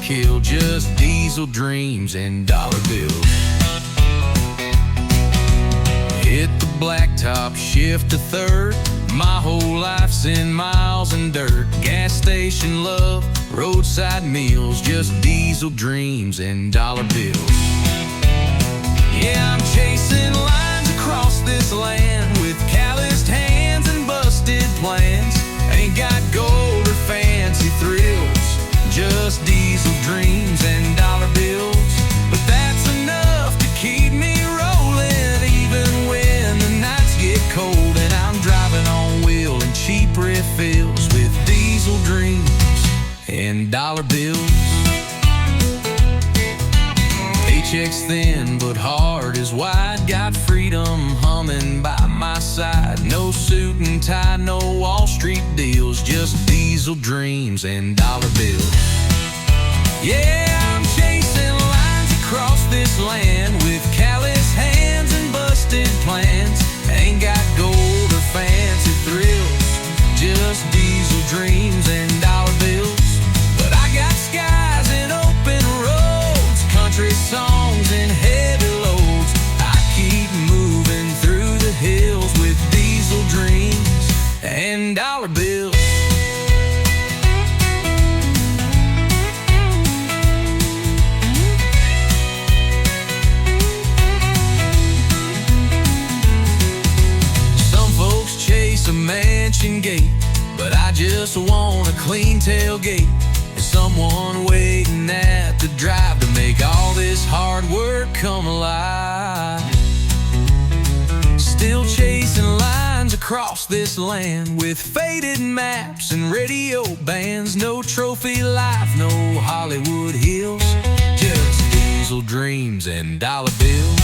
kill, just diesel dreams and dollar bills. Hit the blacktop, shift to third. My whole life's in miles and dirt. Gas station love, roadside meals, just diesel dreams and dollar bills. Yeah, I'm chasing lines across this land with calloused hands and busted plans. Ain't got gold or fancy thrills, just diesel dreams and dollar bills. But that's enough to keep me rolling, even when the nights get cold and I'm driving on wheel and cheap refills with diesel dreams and dollar bills. Paycheck's thin, but heart is wide. Got freedom humming by my side. No suit and tie, no Wall Street deals, just diesel dreams and dollar bills. Yeah, I'm chasing lines across this land with callous hands and busted plans. Ain't got gold or fancy thrills, just diesel dreams and dollar bills. But I got skies and open roads, country songs and heavy loads. I keep moving through the hills with diesel dreams and dollar bills. Some folks chase a mansion gate, but I just want a clean tailgate and someone waiting at the drive to make all this hard work come alive. Still chasing lines across this land with faded maps and radio bands. No trophy life, no Hollywood hills, just diesel dreams and dollar bills.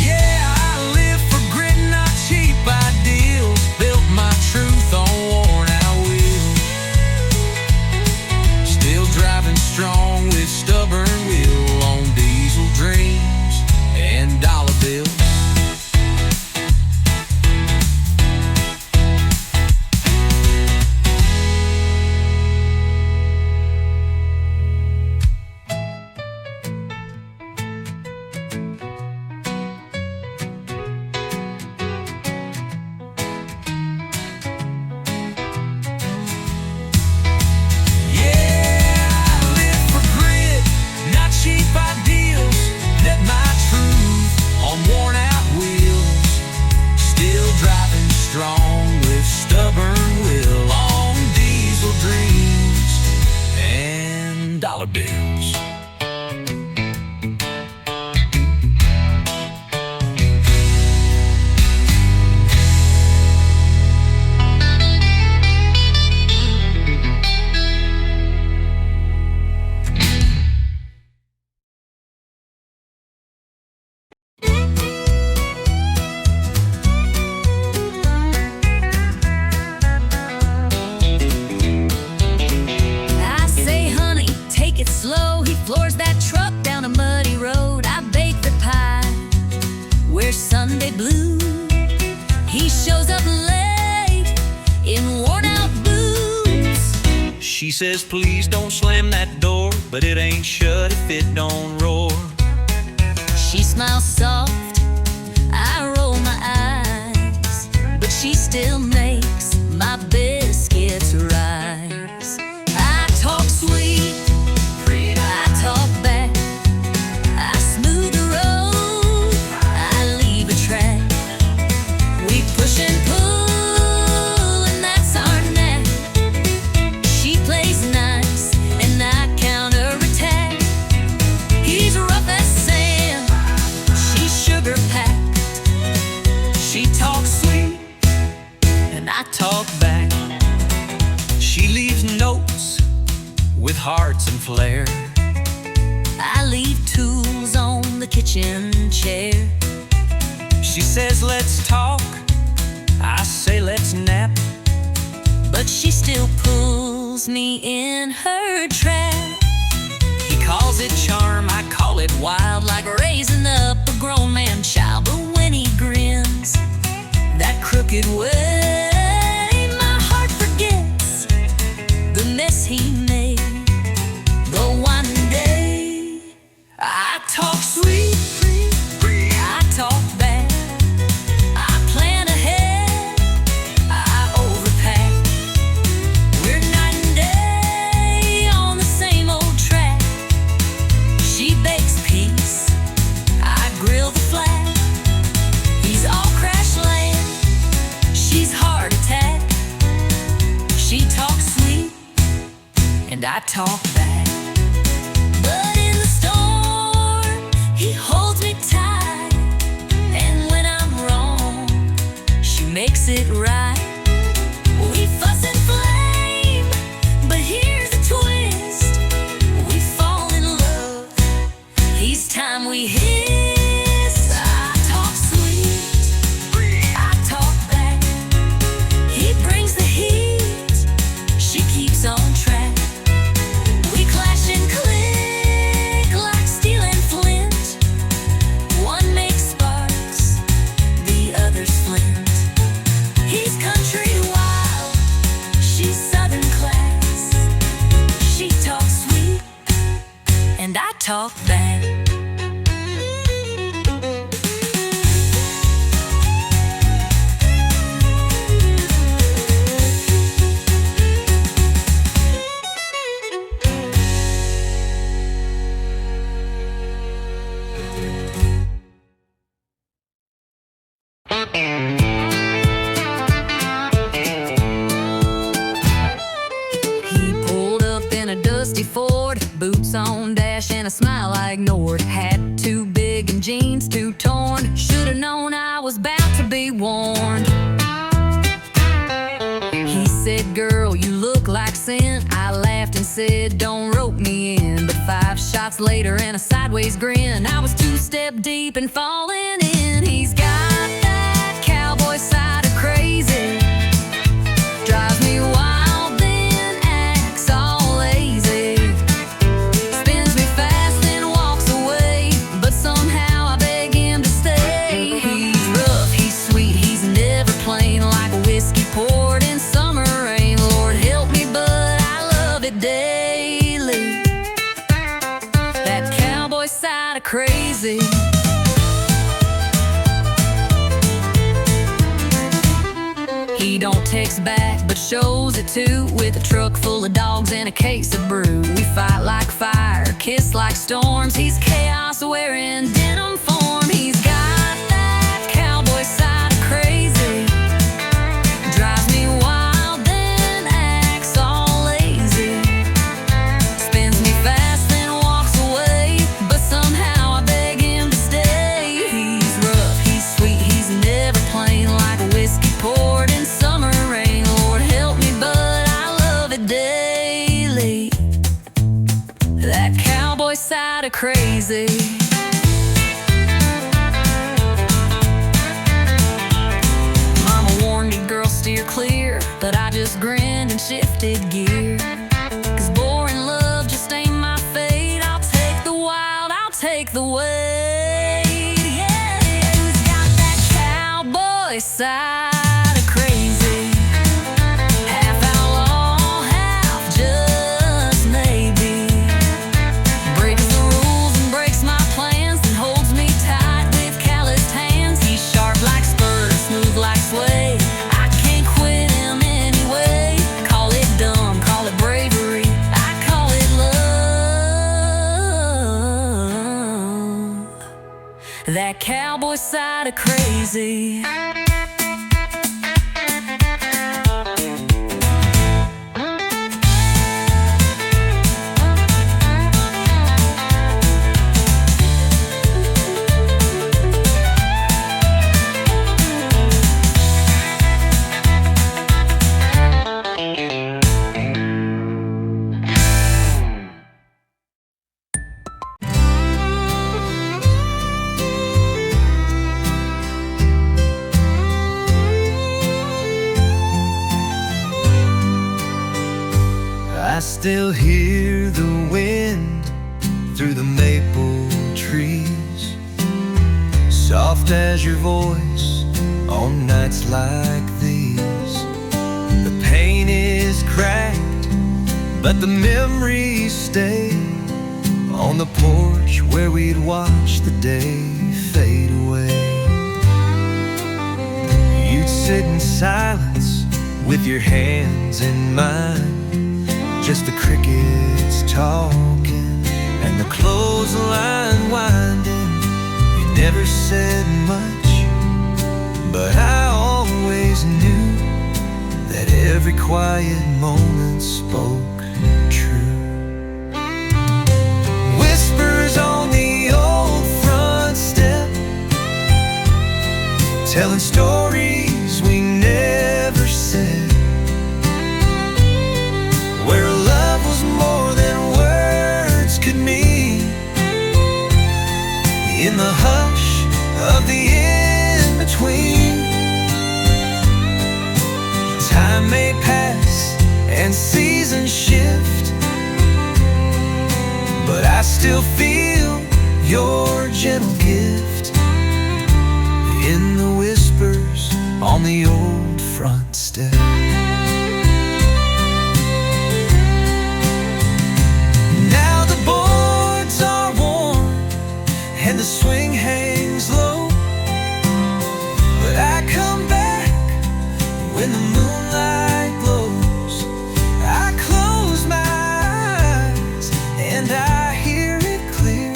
Yeah, I live for grit, not cheap ideals. Built my truth on worn out wheels. Still driving strong with stubborn will on diesel dreams and dollar bills. Strong with stubborn will on diesel dreams and dollar bills. Slow, he floors that truck down a muddy road. I bake the pie, wear Sunday blue. He shows up late in worn out boots. She says, please don't slam that door, but it ain't shut if it don't roar. She smiles soft, I roll my eyes, but she still makes my biscuits rise. I talk sweet, I talk back, I smooth the road, I leave a track. We push and pull, and that's our knack. She plays nice, and I counterattack. He's rough as sand, she's sugar-packed. She talks sweet, and I talk back. She leaves notes with hearts and flair. I leave tools on the kitchen chair. She says, let's talk, I say, let's nap. But she still pulls me in her trap. He calls it charm, I call it wild, like raising up a grown man child. But when he grins that crooked way, my heart forgets the mess he made the one day. talk back. But in the storm, he holds me tight. And when I'm wrong, she makes it right. We fuss and flame, but here's the twist. We fall in love each time we hiss. I talk sweet, I talk back. He brings the heat, she keeps on track. We clash and click like steel and flint. One makes sparks, the other's flint. He's country wild, she's southern class. She talks sweet, and I talk back. He pulled up in a dusty Ford, boots on dash and a smile I ignored. Hat too big and jeans too torn. Should've known I was bound to be warned. He said, girl, you look like sin. I laughed and said, don't rope me in. But 5 shots later and a sideways grin, I was 2 step deep and falling in. He's got that cowboy side of crazy. Drives me wild, then acts all lazy. Spins me fast, then walks away. But somehow I beg him to stay. He's rough, he's sweet, he's never plain. Like a whiskey poured in summer rain. Lord help me, but I love it daily. That cowboy side of crazy. He don't text back, but shows it too. With a truck full of dogs and a case of brew. We fight like fire, kiss like storms. He's chaos wearing denim form. He's got that cowboy side of crazy. Drives me wild, then acts all lazy. Spins me fast, then walks away. But somehow I beg him to stay. He's rough, he's sweet, he's never plain. Like a whiskey poured in summer rain. Lord help me, but I love it daily. That cowboy side of crazy. Mama warned me, girl, steer clear. But I just grinned and shifted gear. 'Cause boring love just ain't my fate. I'll take the wild, I'll take the weight. Yeah, he's got that cowboy side of crazy. Half outlaw, half just maybe. Breaks the rules and breaks my plans, then holds me tight with calloused hands. He's sharp like spurs, smooth like sway. I can't quit him anyway. Call it dumb, call it bravery. I call it love. That cowboy side of crazy. I still hear the wind through the maple trees, soft as your voice on nights like these. The paint is cracked, but the memories stay on the porch where we'd watch the day fade away. You'd sit in silence with your hands in mine, just the crickets talking and the clothesline winding. You never said much, but I always knew that every quiet moment spoke true. telling stories we never said, where love was more than words could mean. In the hush of the in-between, time may pass and seasons shift, but I still feel your gentle gift in the whispers on the old front step. Now the boards are worn and the swing hangs low, but I come back when the moonlight glows. I close my eyes and I hear it clear.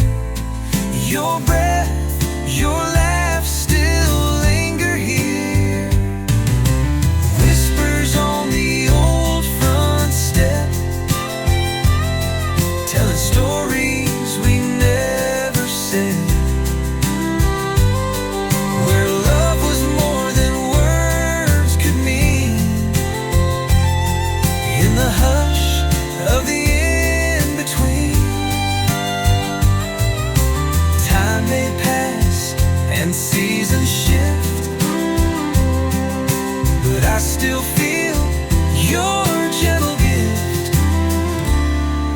Your breath, your laugh still linger here. Whispers on the old front step, telling stories we never said, where love was more than words could mean. In the hush of the in-between, time may pass and seasons shift, but I still feel your gentle gift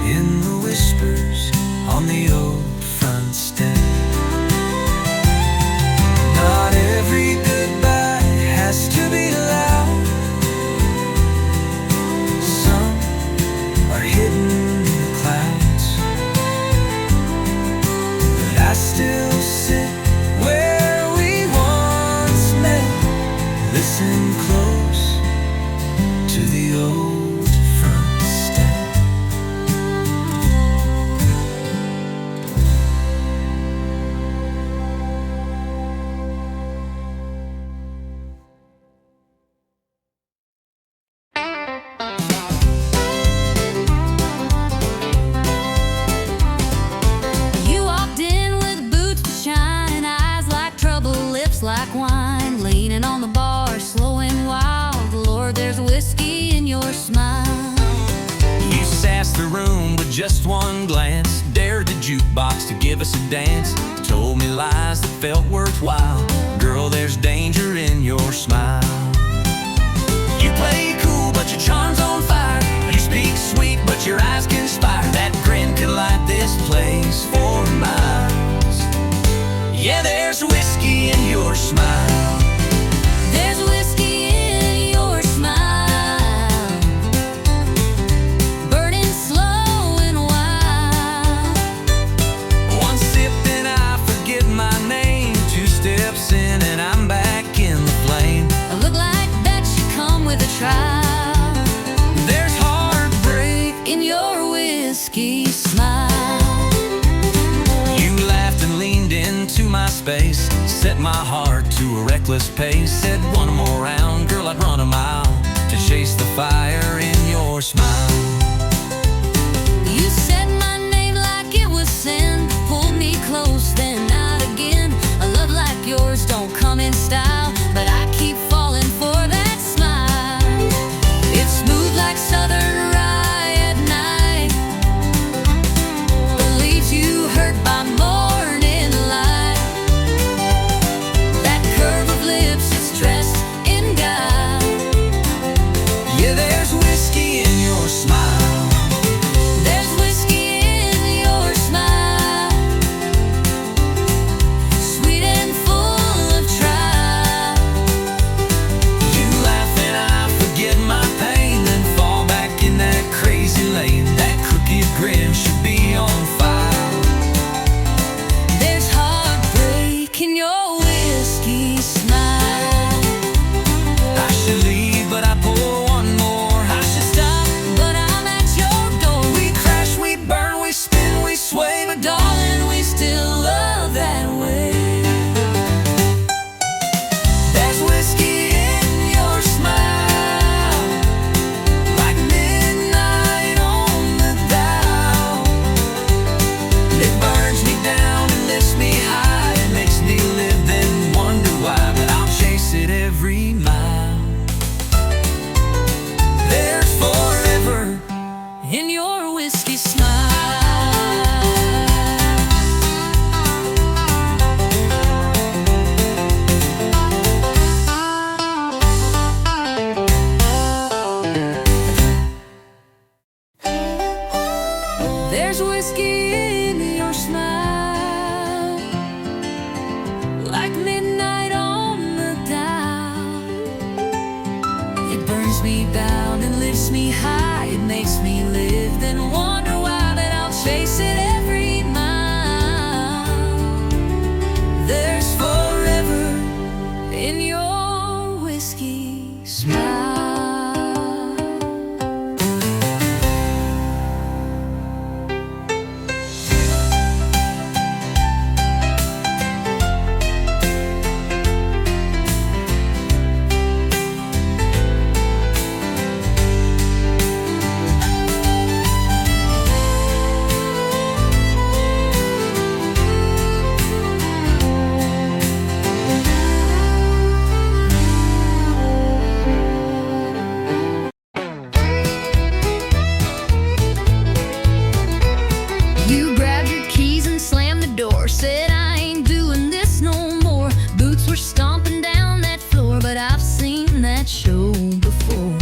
in the whispers on the old front step. Not every goodbye has to be loud. Some are hidden in the clouds, but I still sit where we once met. Listen close to the old front step. You walked in with boots to shine, eyes like trouble, lips like wine, leaning on the bar, slow and wild. Lord, there's whiskey in your smile. You sassed the room with just one glance, dared the jukebox to give us a dance, told me lies that felt worthwhile. Girl, there's danger in your smile. You play cool, but your charm's on fire. You speak sweet, but your eyes conspire. That grin could light this place for miles. Yeah, there's whiskey in your smile. There's whiskey in your smile, burning slow and wild. One sip and I forget my name. Two steps in and I'm back in the flame. I look like that you come with a trial. There's heartbreak. In your whiskey smile, You laughed and leaned into my space, set my heart to a reckless pace. Said one more round, girl, I'd run a mile to chase the fire in your smile. you said my name like it was sin, pulled me close then not again. A love like yours don't come in style, but I keep falling for that smile. It's smooth like southern rye at night, but leaves you hurt by morning light. That curve of lips, it's dressed in guile. Yeah, there's whiskey in your smile. There's whiskey in your smile, sweet and full of trial. You laugh and I forget my pain, then fall back in that crazy lane. That crooked grin should be on fire. There's heartbreak in your whiskey smile. I should leave, but I pour one more. I should stop. But I'm at your door. We crash, we burn, we spin, we sway, but Darling, we still love that way. there's whiskey in your smile, like midnight on the dial. It burns me down and lifts me high. It makes me live, then wonder why. But I'll chase then wonder why, then I'll chase it every mile. There's forever in your whiskey smile. You grabbed your keys and slammed the door, said I ain't doing this no more. Boots were stomping down that floor, but I've seen that show before.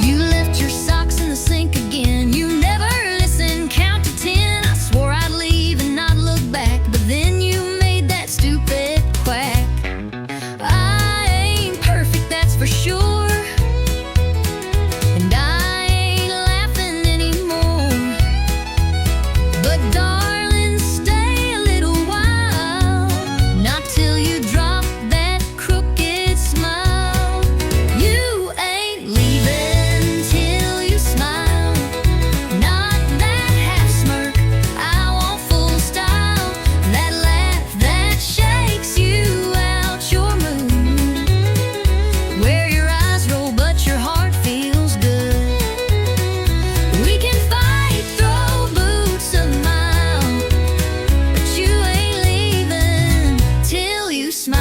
You left your socks in the sink again. You never listened, count to 10. I swore I'd leave and not look back, but then you made that stupid quack. I ain't perfect, that's for sure, and I ain't laughing anymore. But darling, stay a little while, not till you drop that crooked smile. You ain't leaving till you smile, not that half smirk, I want full style. That laugh that shakes you out your mood, where your eyes roll but your heart feels good. We can fight, throw boots a mile, but you ain't leaving till you smile.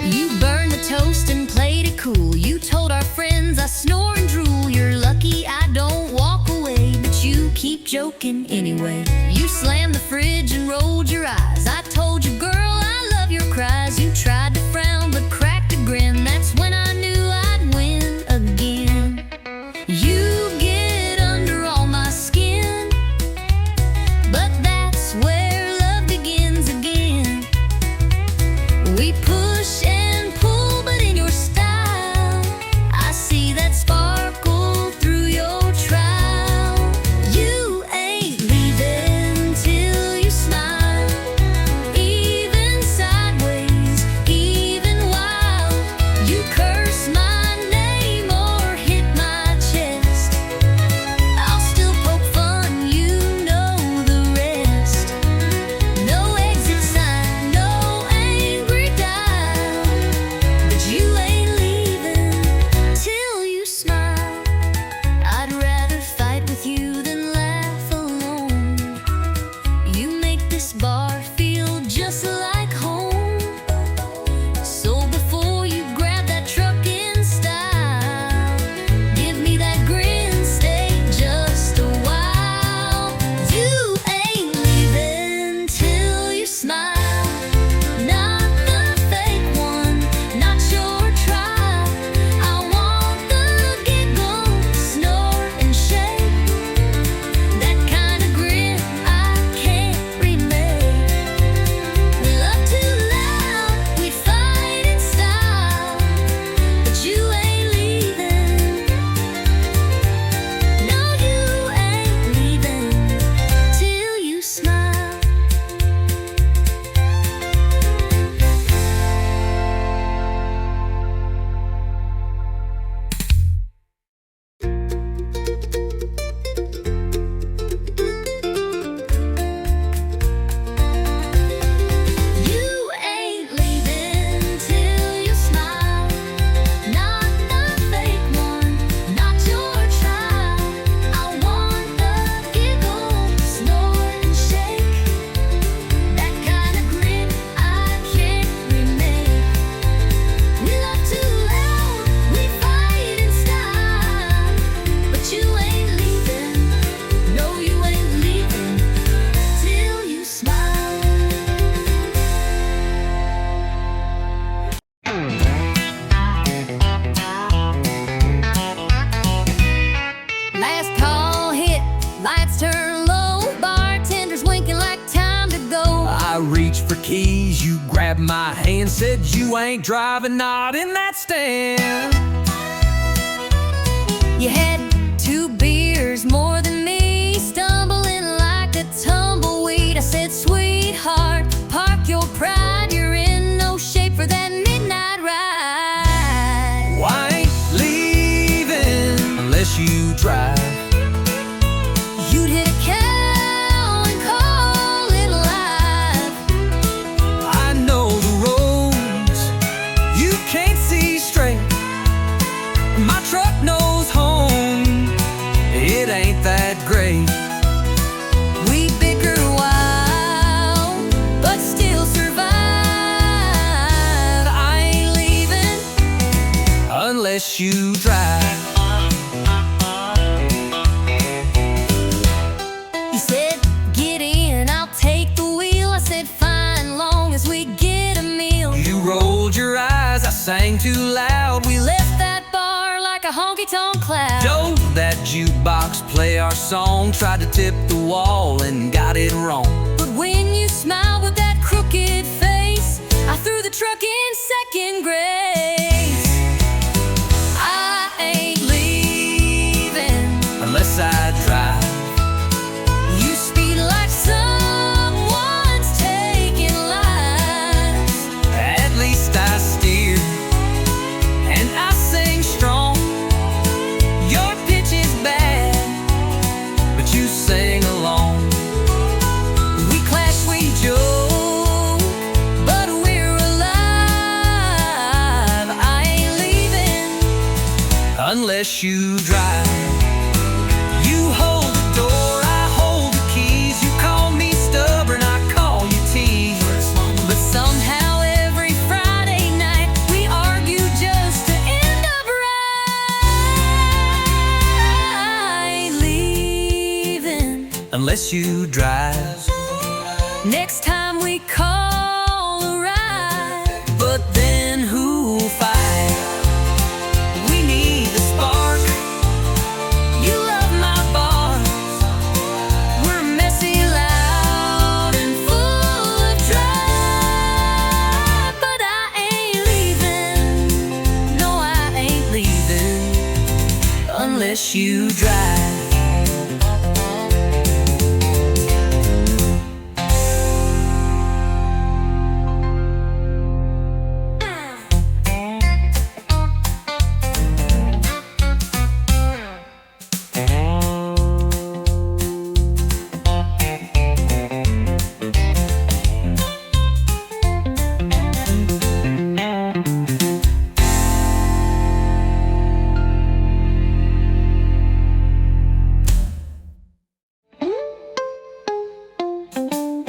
You burned the toast and played it cool. You told our friends I snore and drool. You're lucky I don't walk away, but you keep joking anyway. You slammed the fridge and rolled your eyes. I told you, girl, I love your cries. You tried to frown but cracked a grin. That's when I knew I'd win again. You get under all my skin, but that's where love begins again. We push and pull, but in your style, I see that sparkle through your trowel. You ain't leaving till you smile, even sideways, even wild. You curse my name or hit my chest, I'll still poke fun, you know the rest. No exit sign, no angry dial, but you ain't leaving till you smile. I'd rather fight with you than laugh alone. You make this bar feel just like home. So before you grab that truck in style, give me that grin, stay just a while. You ain't leaving till you smile, not the fake one, not your trial. I want the giggle, snort and shake, that kind of grin I can't remake. We love too loud, we fight in style, but you ain't leaving. No, you ain't leaving till you smile. You ain't leaving till you smile, not the fake one, not your trial. I want the giggle, snort and shake, that kind of grin I can't remake. We love too loud, we fight in style, but you ain't leaving. No, you ain't leaving till you smile. Last call hit, lights turn low, bartenders winking like time to go. I reached for keys, you grabbed my hand, said you ain't driving, not in that stand. You had 2 beers more than me, stumbling like a tumbleweed. I said, sweetheart, park your pride. You're in no shape for that midnight ride. Well, I ain't leaving unless you drive. You'd hit a cow and call it alive. I know the roads you can't see straight. My truck knows home, it ain't that great. We bicker wild, but still survive. I ain't leaving Unless you drive. You said, get in, I'll take the wheel. I said, fine, long as we get a meal. You rolled your eyes, I sang too loud. We left that bar like a honky-tonk cloud. Don't that jukebox play our song. Tried to tip the wall and got it wrong. But when you smiled with that crooked face, I threw the truck in second grace. I ain't leaving Unless I drive. You speed like someone's taking lives. At least I steer and I sing strong. Your pitch is bad, but you sing along. We clash, we joke, but we're alive. I ain't leaving Unless you drive. You hold the door, I hold the keys. You call me stubborn, I call you tease. But somehow every Friday night we argue just to end up right. I ain't leaving Unless you drive. next time we call a ride. But then who'll fight? We need the spark. You love my bars. We're messy, loud, and full of drive. But I ain't leaving. No, I ain't leaving Unless you drive.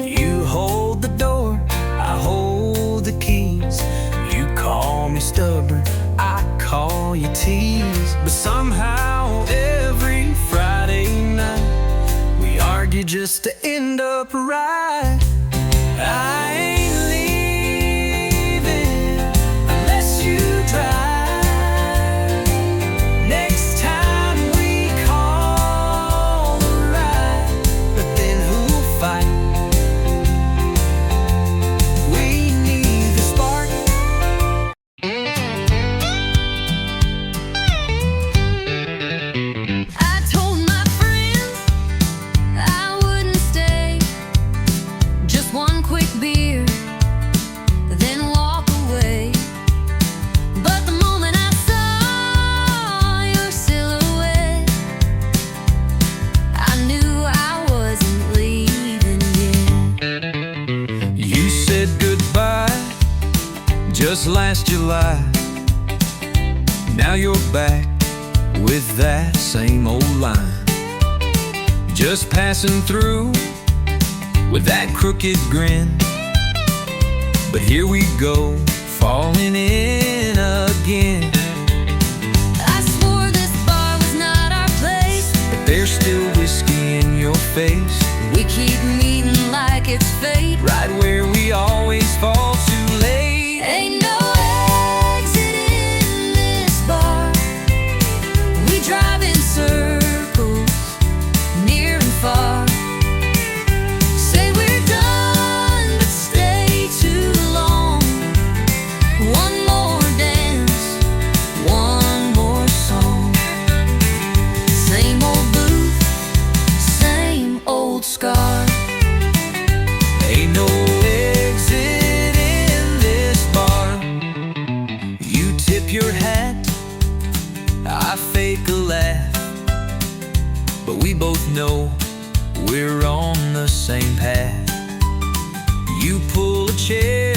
You hold the door, I hold the keys. You call me stubborn, I call you tease. But somehow every Friday night we argue just to end up right. I ain't leaving unless you drive. Next time we call a ride. But then who'll fight? We need the spark. I told my friends I wouldn't stay. Just one quick beer, then walk away. But the moment I saw your silhouette, I knew I wasn't leaving yet. You said goodbye just last July. Now you're back with that same old line. Just passing through with that crooked grin. But here we go, falling in again. I swore this bar was not our place. But there's still whiskey in your face, We keep meeting like it's fate. right where we always fall too late. Ain't no exit in this bar. We drive in circles, near and far. Say we're done, but stay too long. One more dance, one more song. but we both know we're on the same path. You pull a chair,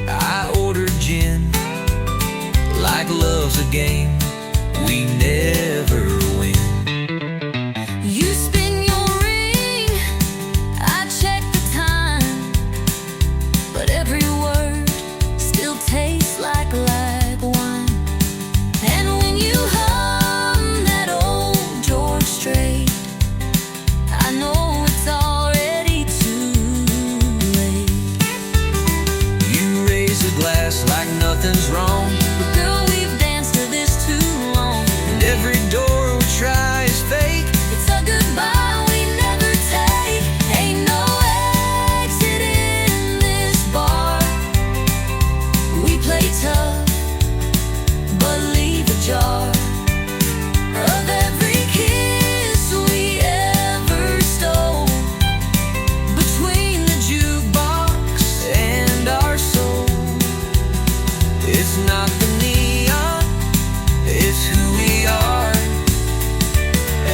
I order gin. Like love's a game we never win. You spin your ring, I check the time, but every word still tastes like wine. And when you hum that old George Strait, I know it's already too late. You raise a glass like nothing's wrong. Girl, we've danced to this too long. And every door we try is fake. It's a goodbye we never take. Ain't no exit in this bar. We play tough, but leave a jar of every kiss we ever stole between the jukebox And our soul, it's not the neon, it's who we are.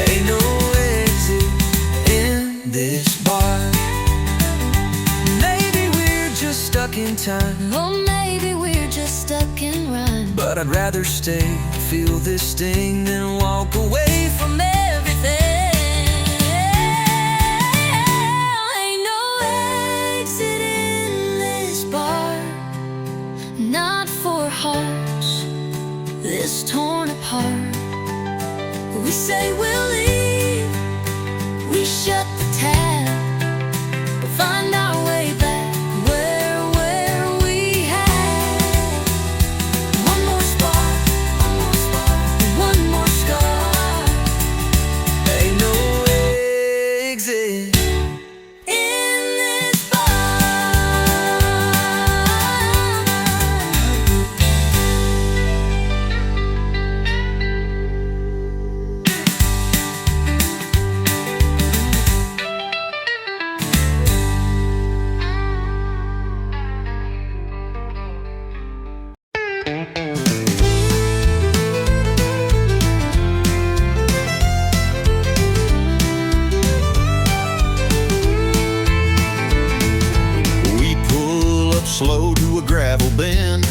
Ain't no exit in this bar. Maybe we're just stuck in time, Or maybe we're just stuck in rhyme. but I'd rather stay, feel this sting, than walk away from everything. Ain't no exit in this bar, not for hearts this torn apart. We say we'll leave, we shut the tab, but find our way back where we had one more spot, one more scar. Ain't no exit. In this bar. We pull up slow to a gravel bend,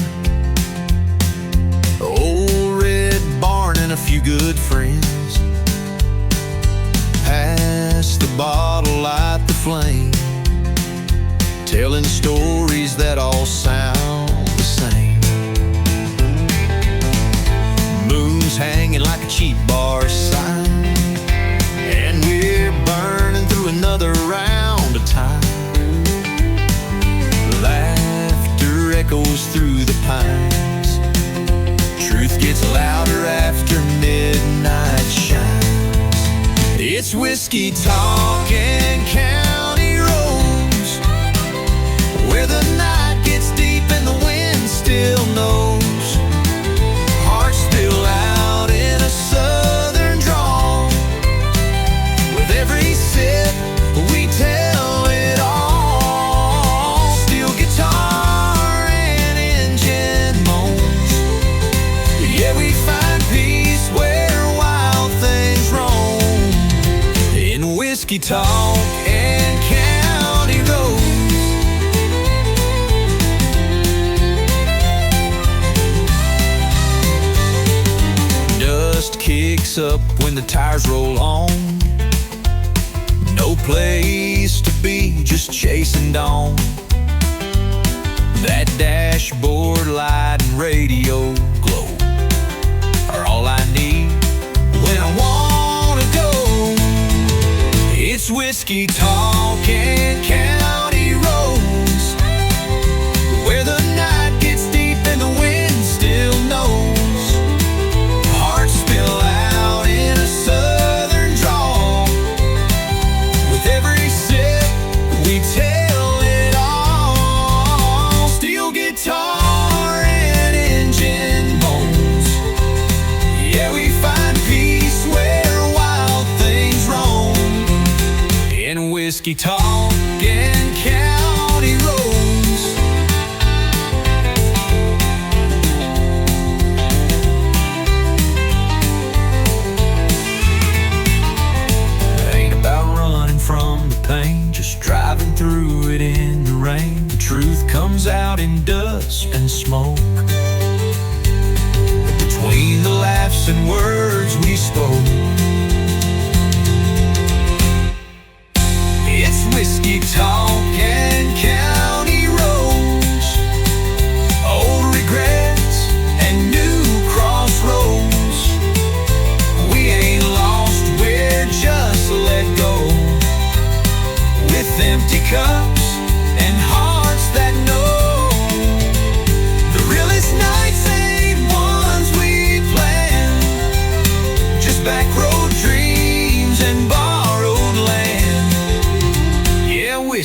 old red barn and a few good friends. Pass the bottle, light the flame, telling stories that all sound the same. Moon's hanging like a cheap bar sign, and we're burning through another round of time. Laughter echoes through the pines, truth gets louder after midnight shines. It's whiskey talk and county roads, where the night gets deep and the wind still knows. Hearts spill out in a southern drawl, with every sip we tell it all. Steel guitar and engine moans, yeah, we find peace where wild things roam. In whiskey talk and county roads. Dust kicks up when the tires roll on. No place to be, just chasing dawn. That dashboard light and radio glow are all I need when I wanna go. It's whiskey talk and county roads, where the night gets deep and the wind still knows. Hearts spill out in a southern drawl, with every sip we tell it all. Steel guitar and engine moans, yeah, we find peace where wild things roam. In whiskey talk and county roads.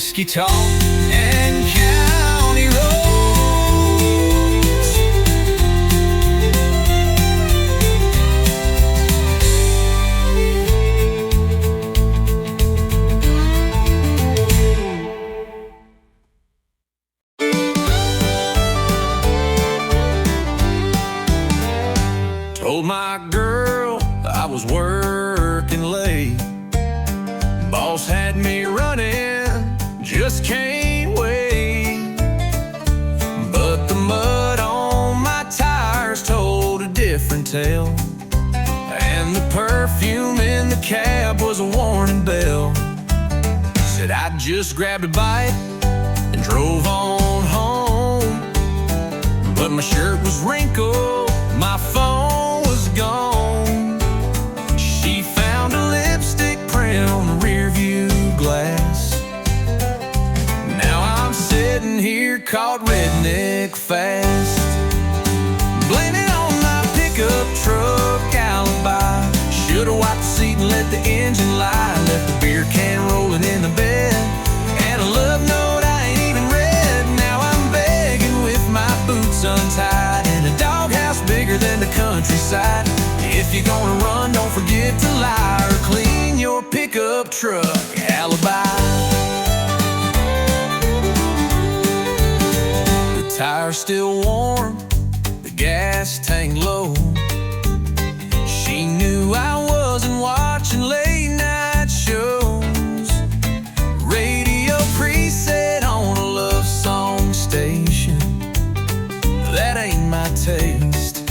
whiskey talk and county roads. Told my girl I was working late. Boss had me running, just can't wait. But the mud on my tires told a different tale, and the perfume in the cab was a warning bell. Said I just grabbed a bite and drove on home, but my shirt was wrinkled, my phone was gone. She found a lipstick print on the rear view glass. Now I'm sitting here caught redneck fast. Blame it on my pickup truck alibi. Should've wiped the seat and let the engine lie. Left the beer can rolling in the bed, and a love note I ain't even read. Now I'm begging with my boots untied in a doghouse bigger than the countryside. If you're gonna run, don't forget to lie or clean your pickup truck alibi. The tire's still warm, the gas tank low. She knew I wasn't watching late night shows. Radio preset on a love song station. That ain't my taste,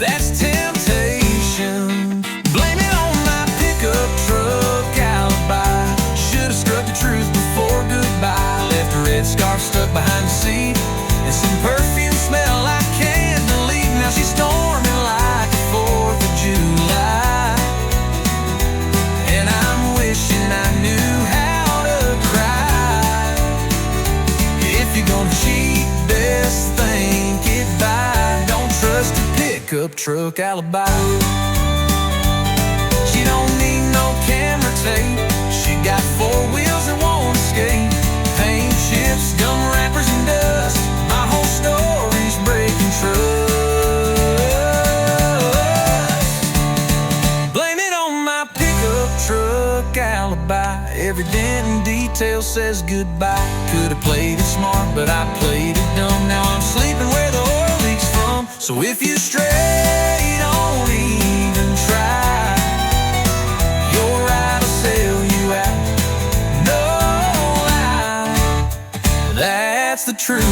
that's temptation. Blame it on my pickup truck alibi. Should've struck the truth before goodbye. Left a red scarf stuck behind the seat and some perfume smell I can't believe. Now she's storming like the 4th of July, and I'm wishing I knew how to cry. If you're gonna cheat, best think it by. Don't trust a pickup truck alibi. She don't need no camera tape. She got 4 wheels that won't escape. Paint chips, gum wrappers, and dust. My whole story's breaking trust. Blame it on my pickup truck alibi. Every dent and detail says goodbye. Could've played it smart, but I played it dumb. Now I'm sleeping where the oil leaks from. So if you stray, don't even try. Your ride will sell you out, no lie. That's the truth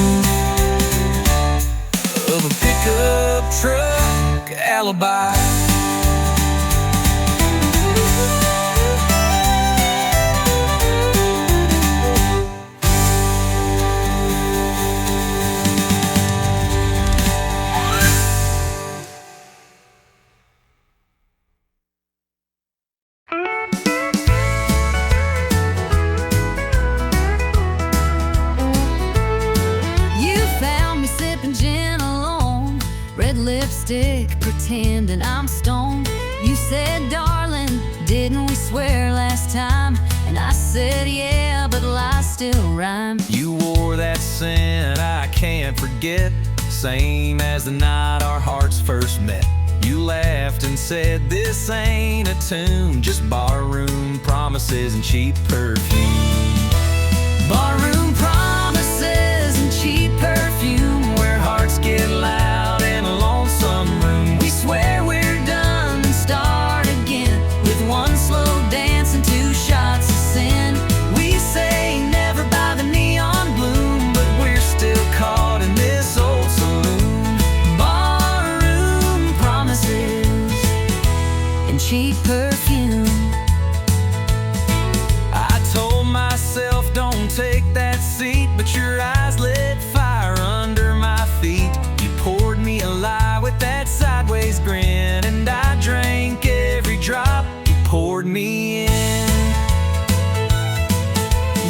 of a pickup truck alibi. Lipstick, pretending I'm stoned. You said, darling, didn't we swear last time? And I said, yeah, but lies still rhyme. You wore that scent I can't forget, same as the night our hearts first met. You laughed and said, this ain't a tune, just barroom promises and cheap perfume. Barroom promises and cheap perfume, where hearts get loud in a lonesome room. we swear we're done and start again with one slow dance and 2 shots of sin. We say never by the neon bloom, but we're still caught in this old saloon. Barroom promises and cheap perfume. I told myself don't take that seat, but your eyes lit fire under my feet. You poured me a lie with that sideways grin, and I drank every drop you poured me in.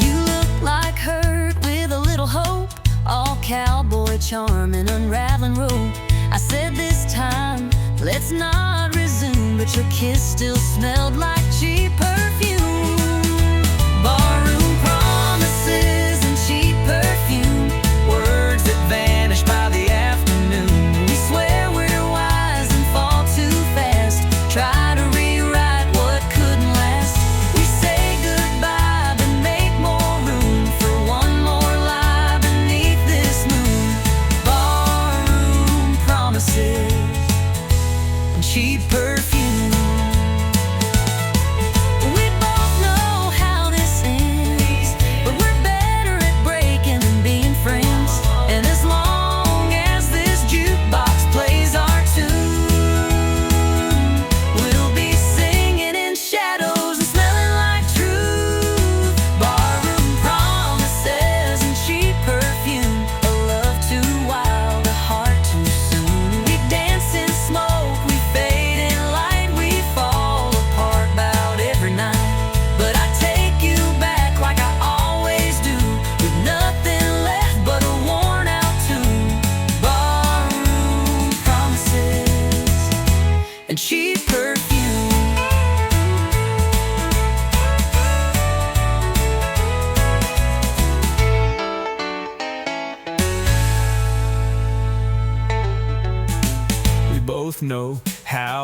You look like hurt with a little hope, all cowboy charm and unraveling rope. I said this time, let's not resume, but your kiss still smelled like cheap perfume. Barroom promises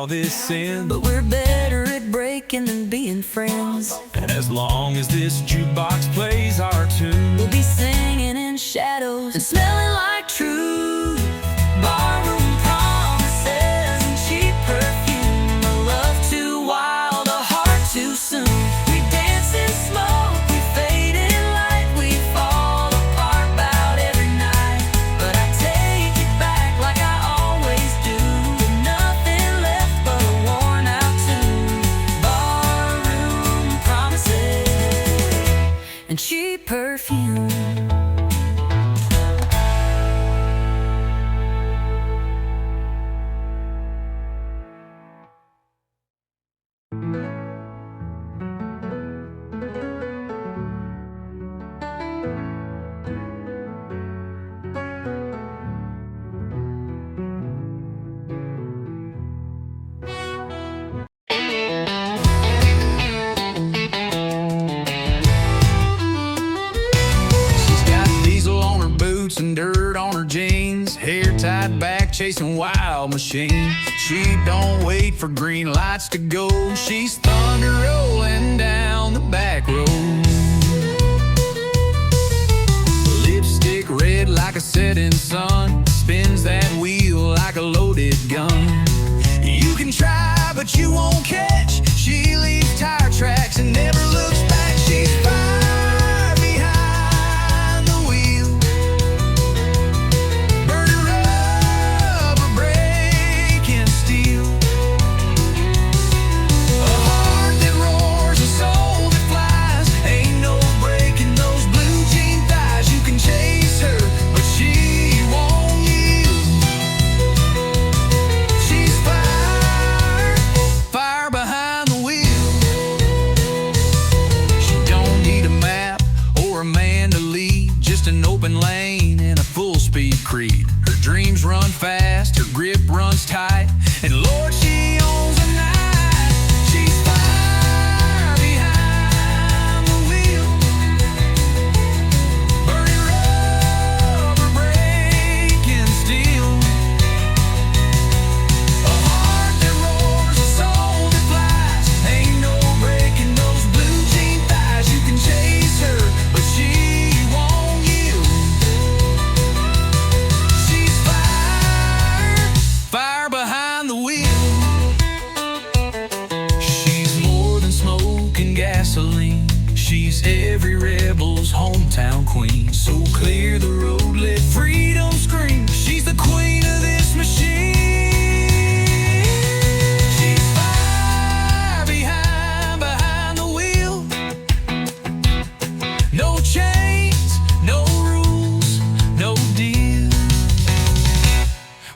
how this ends, but we're better at breaking than being friends. and as long as this jukebox plays our tune, We'll be singing in shadows and smelling like truth. Barroom promises and cheap perfume, a love too wild, a heart too soon. We dance in smoke, we fade in light, we fall apart about every night. But I take it back like I always do, with nothing left but a worn out tune. Barroom promises and cheap perfume. She's got diesel on her boots and dirt on her jeans, hair tied back, chasing wild machines. She don't wait for green lights to go, she's thunder rolling down the back road. Lipstick red like a setting sun, spins that wheel like a loaded gun. You can try, but you won't catch. She leaves tire tracks and never looks back. She's fire behind the wheel, burning rubber, breaking steel. A heart that roars, a soul that flies. Ain't no breaking those blue jean thighs. You can chase her, but she won't yield. She's fire, fire behind the wheel. She don't need a map or a man to lead, just an open lane and a full-speed creed. Her dreams run fast, her grip runs tight, and Lord, she owns the night. She's fire behind the wheel, burning rubber, breaking steel. A heart that roars, a soul that flies. Ain't no breaking those blue jean thighs. You can chase her, but she won't yield. She's fire, fire behind the wheel. She's more than smoke and gasoline. She's every rebel's hometown queen. So clear the road, let freedom scream. She's the queen of this machine. She's fire behind the wheel. No chains, no rules, no deal.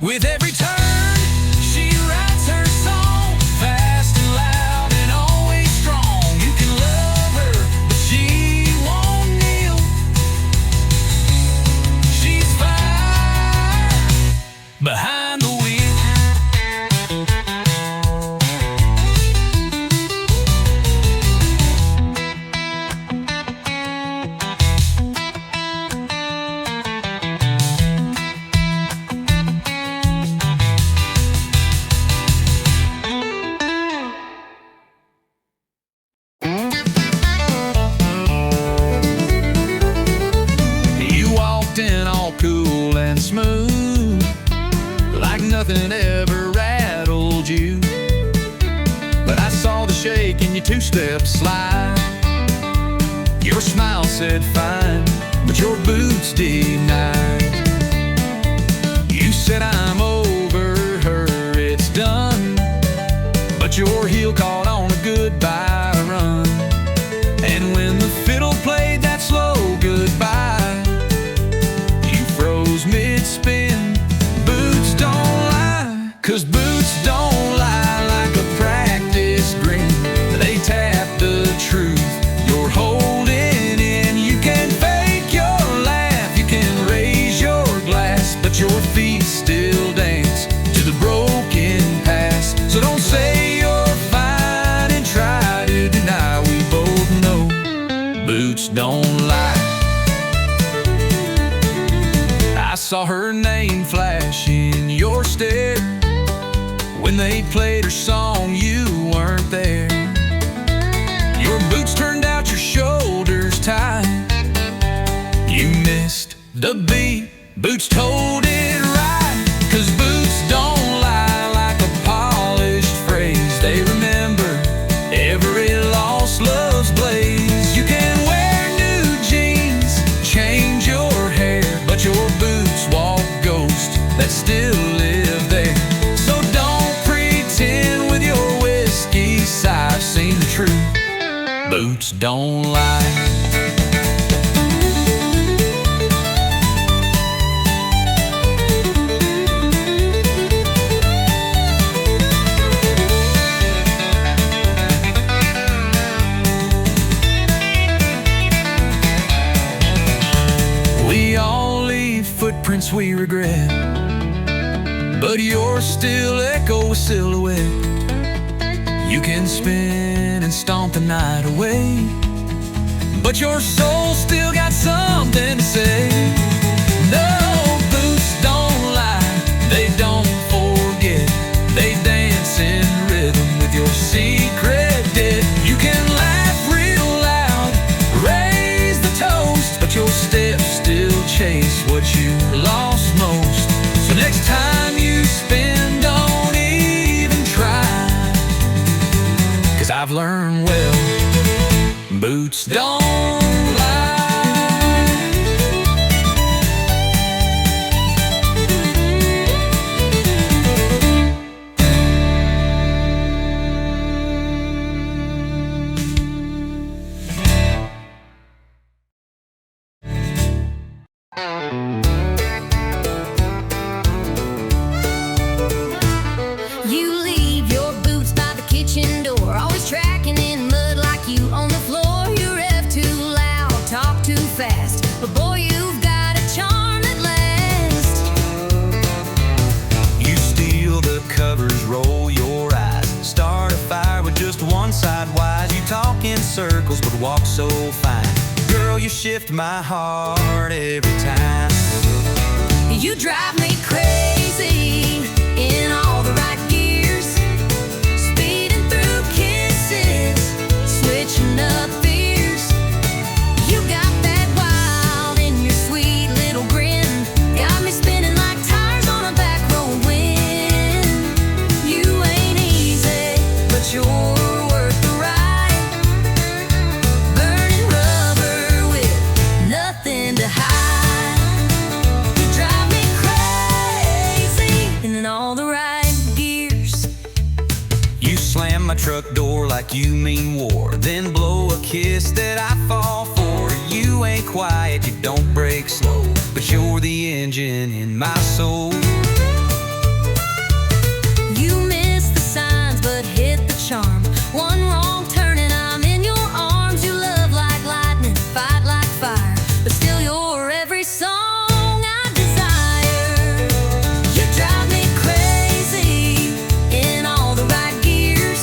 With every turn, she writes her song, fast and loud and always strong. You can love her, but she won't kneel. She's fire behind the wheel. You walked in all cool and smooth, like nothing ever rattled you. But I saw the shake in your two-step slide. Your smile said fine, but your boots denied. You said I'm over her, it's done. But your heel caught on a goodbye run. And when the fiddle played that slow goodbye, you froze mid-spin. Boots don't lie, 'cause boots don't lie like a practice grin. They tap the truth you're holding in. You can fake your laugh, you can raise your glass, but your feet still dance to the broken past. So don't say you're fine and try to deny. We both know boots don't lie. I saw her name flash in your stare when When they played her song, you weren't there. Your boots turned out, your shoulders tight. You missed the beat, boots told it right. 'Cause boots don't lie like a polished phrase. They remember every lost love's blaze. You can wear new jeans, change your hair, but your boots walk ghost that still live there. So don't pretend with your whiskey sigh. I've seen the truth, boots don't lie. Footprints we regret, but yours still echo a silhouette. You can spin and stomp the night away, but your soul still got something to say. No, boots don't lie, they don't forget. They dance in rhythm with your secret debt. You can laugh real loud, raise the toast, but your steps still chase what you lost most. So next time you spin, don't even try. 'Cause I've learned well, boots don't lie. Circles but walk so fine. Girl, you shift my heart every time. You drive me crazy in all the right gears, speeding through kisses, switching up fears. You got that wild in your sweet little grin, got me spinning like tires on a back road wind. You ain't easy, but you're truck door like you mean war, then blow a kiss that I fall for. You ain't quiet, you don't break slow, but you're the engine in my soul. You miss the signs but hit the charm. One wrong turn and I'm in your arms. You love like lightning, fight like fire, but still you're every song I desire. You drive me crazy in all the right gears,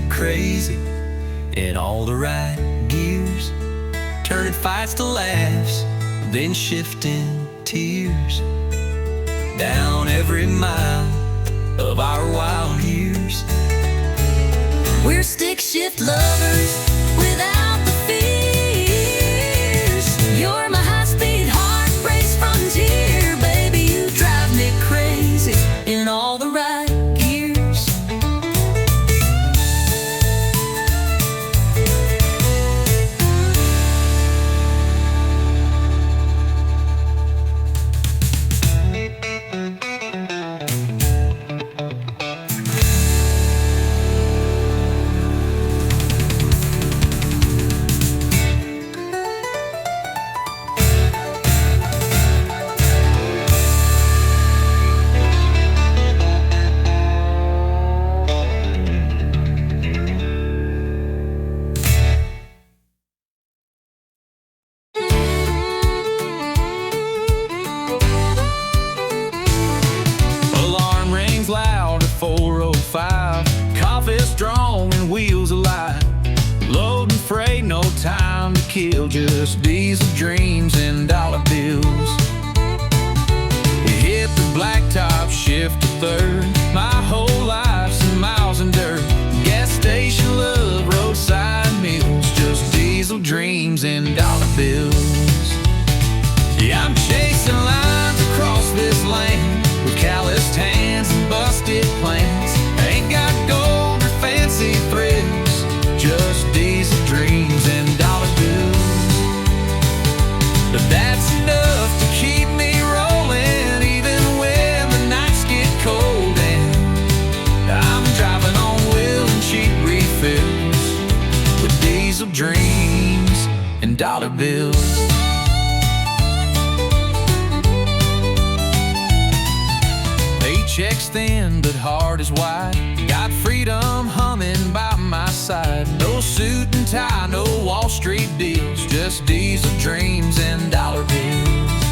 crazy in all the right gears, turning fights to laughs, then shifting tears. Down every mile of our wild years. We're stick shift lovers without the fears. You're my high-speed heart race frontier, baby. You drive me crazy in all the right gears. Alarm rings loud at 4:05. Coffee strong and wheels alive. Loading freight, no time to kill. Just diesel dreams and dollar bills. We hit the blacktop, shift to third. My whole life's in miles and dirt. Gas station love, roadside meals. Just diesel dreams and dollar bills. Yeah, I'm chasing lines across this land with calloused hands and busted plans. Ain't got gold or fancy thrills, just diesel dreams and dollar bills. But that's enough to keep me rolling, even when the nights get cold. And I'm driving on wheel and cheap refills with diesel dreams and dollar bills. Paycheck's thin, but heart is wide. Got freedom humming by my side. No suit and tie, no Wall Street deals. Just diesel dreams and dollar bills.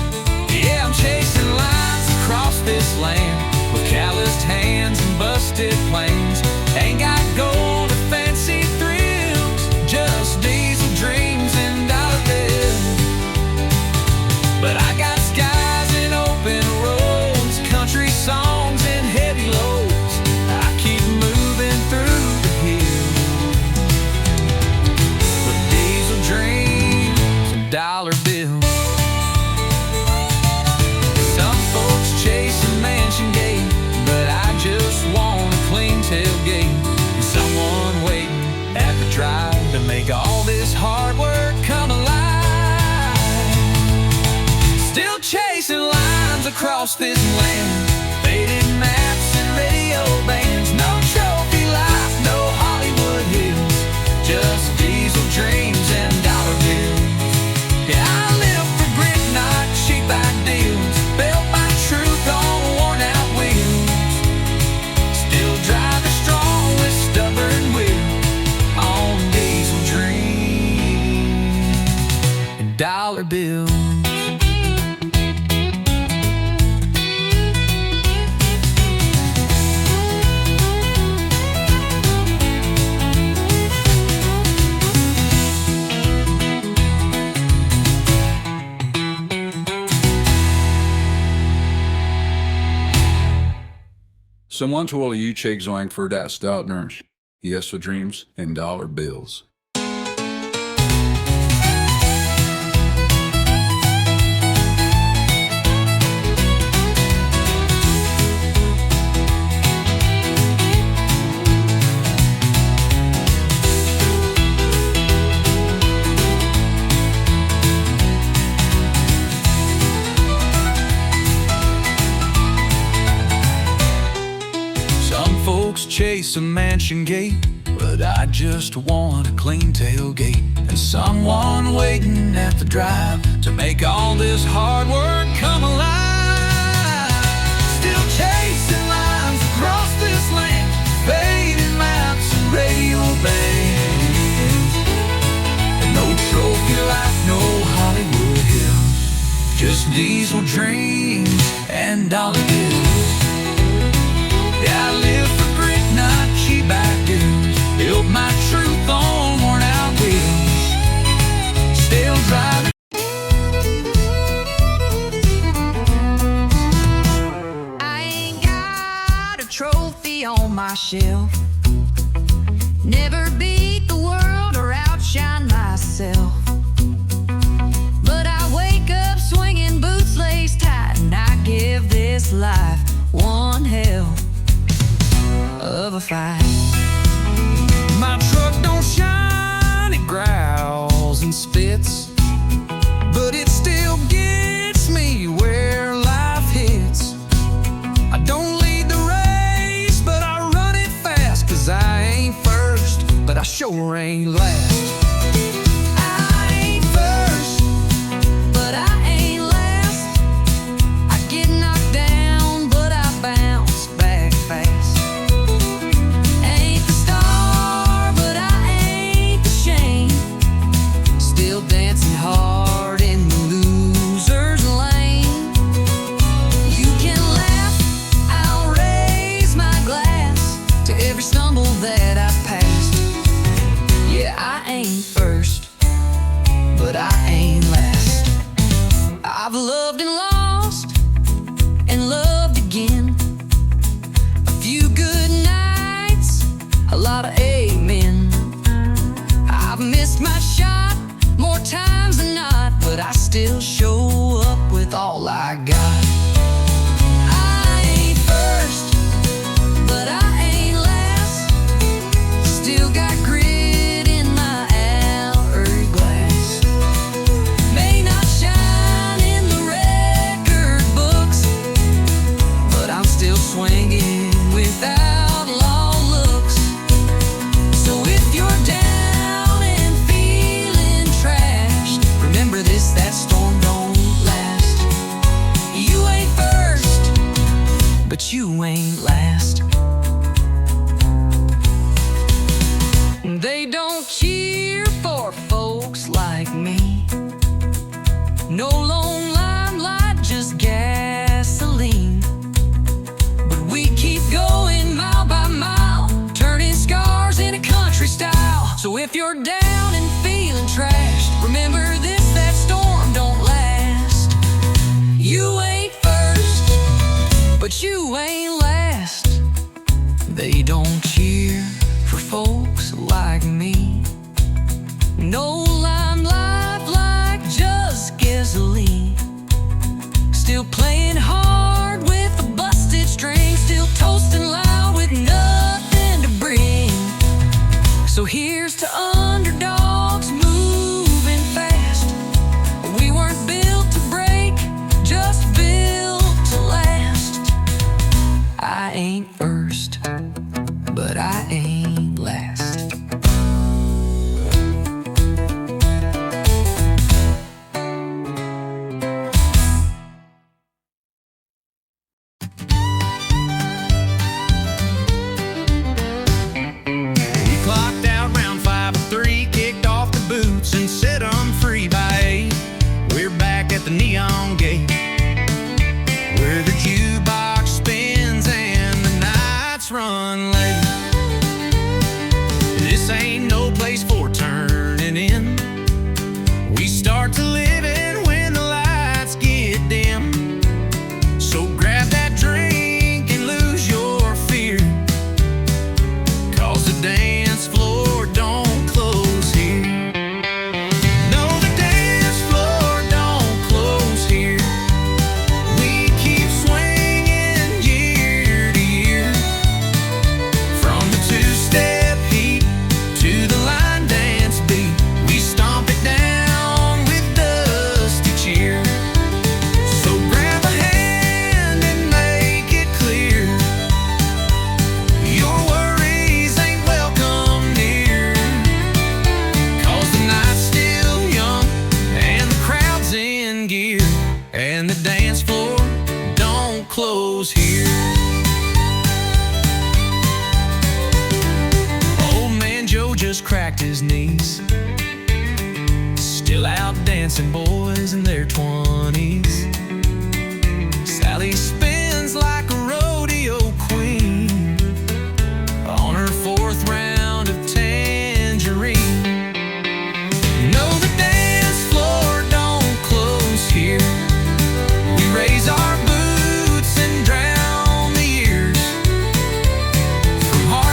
Yeah, I'm chasing lines across this land with calloused hands and busted plans. Ain't got gold or fancy thrills, just diesel dreams and dollar bills. But I got skies and open roads, country songs and heavy loads. I keep moving through the hills with diesel dreams and dollar bills. Some folks chase a mansion gate, but I just want a clean tailgate and someone waiting at the drive to make all this hard work come alive. Still chasing lines across this land, faded maps and radio bands. No trophy life, no Hollywood hills, just diesel dreams and dollar bills. Yeah, I live for grit, not cheap back deals. Built my truth on worn out wheels. Still driving strong with stubborn will on diesel dreams and dollar bills. Someone told you check zoing for that stout nurse. Yes, for dreams and dollar bills. Chase a mansion gate, but I just want a clean tailgate and someone waiting at the drive to make all this hard work come alive. Still chasing lines across this land, fading maps and radio bands. And no trophy life, no Hollywood hills, just diesel dreams and dollar bills. Yeah, I live for grit, not cheap back dues. Built my truth on worn out wheels. Still driving. I ain't got a trophy shelf. Never beat the world or outshine myself. But I wake up swinging boots laced tight, and I give this life one hell of a fight. My truck don't shine, it growls and spits, but it still gets me where life hits. I don't lead the race, but I run it fast, 'cause I ain't first, but I sure ain't last. I ain't first, but I ain't last. I get knocked down, but I bounce back fast. Ain't the star, but I ain't the shame. Still dancing hard in the loser's lane. You can laugh, I'll raise my glass to every stumble that I've passed. Yeah, I ain't first, but I ain't last. I've loved and lost and loved again. A few good nights, a lot of amen. I've missed my shot more times than not, but I still show up with all I got. I ain't first, but I ain't last. Still got grit in my hourglass. May not shine in the record books, but I'm still swinging without law looks. So if you're down and feeling trashed, remember this, that storm don't last. You ain't first, but you ain't last. They don't cheer for folks like me. No lone limelight, just gasoline. But we keep going mile by mile, turning scars into country style. So if you're down and feeling trashed, remember this, that storm don't last. You ain't first, but you ain't last. They don't cheer for folks like me. No limelight, like just gasoline. Still playing hard with a busted string, still toasting loud with nothing to bring. So here's to underdogs moving fast. We weren't built to break, just built to last. I ain't first, but I ain't last. We clocked out round 5:03, kicked off the boots and set 'em free by 8. We're back at the neon gate, where the jukebox spins and the nights run late. This ain't no place for turning in. We start to live in when the lights get dim. So grab that drink and lose your fear, 'cause the dance floor don't close here. No, the dance floor don't close here. We keep swinging year to year, from the two-step heat to the line dance beat. We stomp it down with dusty cheer. So grab a hand and make it clear, your worries ain't welcome near. 'Cause the night's still young and the crowd's in gear, and the dance floor don't close here. Old man Joe just cracked his knees, still out dancing boys in their 20s. Sally spins like a rodeo queen on her 4th round of tangerine. No, the dance floor don't close here. We raise our boots and drown the years, from hard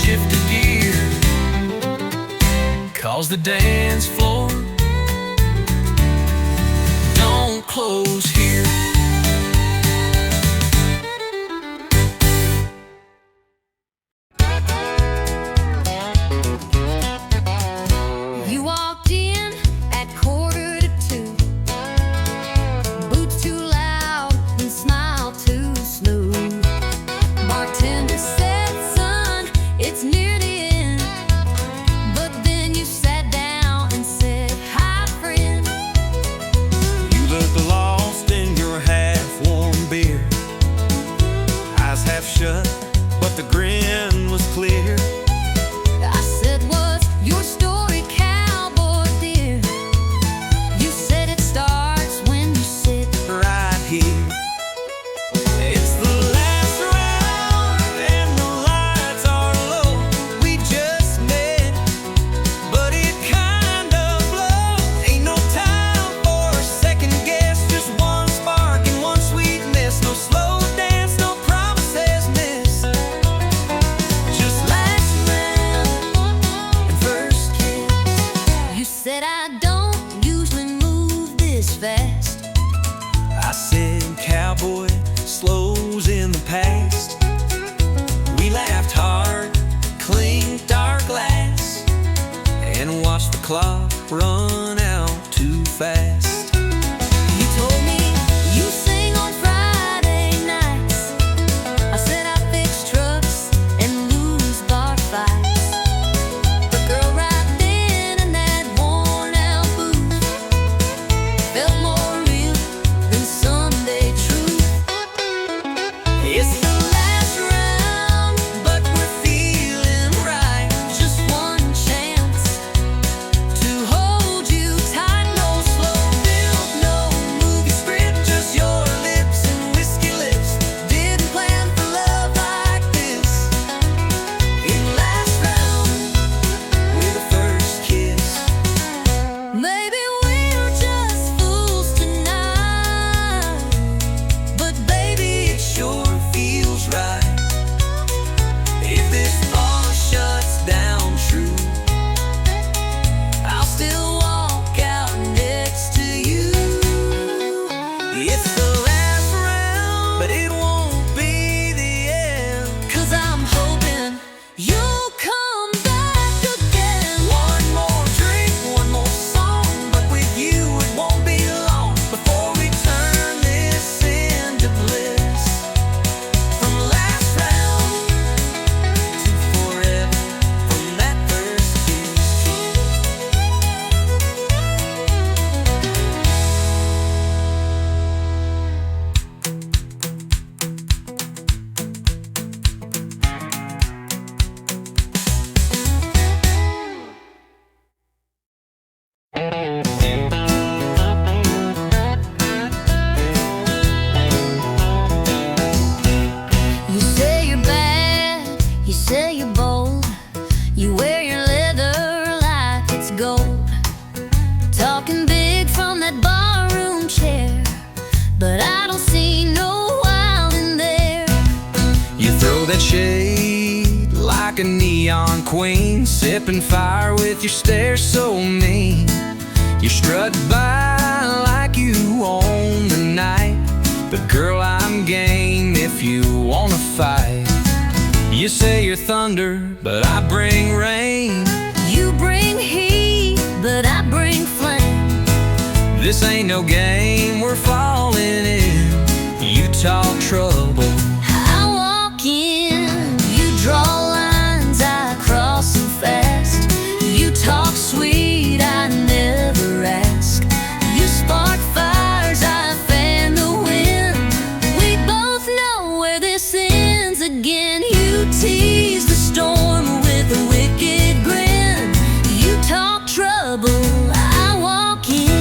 shifted gear, 'cause the dance floor don't close here. You walked in at 1:45. Boots too loud and smile too smooth. Bartender said, "Son, it's near the end." But then you sat down and said, "Hi, friend." You look lost in your half-warm beer, eyes half shut, but the grin was clear. I said, "What's your story, cowboy dear?" You said it starts when you sit. Right here, it's the last round and the lights are low. We just met, but it kind of blows. Ain't no time for a second guess, just one spark and one sweet miss. No slow dance, no promises missed. Just last round and first kiss. You said, "I don't usually move this fast." I said, "Cowboy, slows in the past." We laughed hard, clinked our glass, and watched the clock run out too fast. You told me you sing on Friday nights. I said, "I fix trucks and lose bar fights." But girl, right then in that worn out booth felt more real than Sunday truth. It's the last round, but we're feeling right. Just one chance to hold you tight. No slow build, no movie script, just your lips and whiskey lips. Didn't plan for love like this. In last round, With the first kiss, maybe we're just fools tonight, but baby, it sure feels right. If this bar shuts down true, I'll still walk out next to you. it's the last round, but it won't be the end. 'Cause I'm hoping you'll come back again. One more drink, one more song, but with you it won't be long before we turn this into bliss. From last round to forever, from that first kiss. You say you're bad, you say you're bold. You wear your leather like it's gold. Talking big from that barroom chair, but I don't see no wild in there. You throw that shade like a neon queen, sipping fire with your stare so mean. You strut by like you own the night, but girl, I'm game if you wanna fight. You say you're thunder, but I bring rain. You bring heat, but I bring flame. This ain't no game, we're falling in. You talk trouble, I walk in, you draw lines, I cross them fast. You talk sweet, I never ask. You spark fires, I fan the wind. We both know where this ends again. You tease the storm with a wicked grin. You talk trouble, I walk in.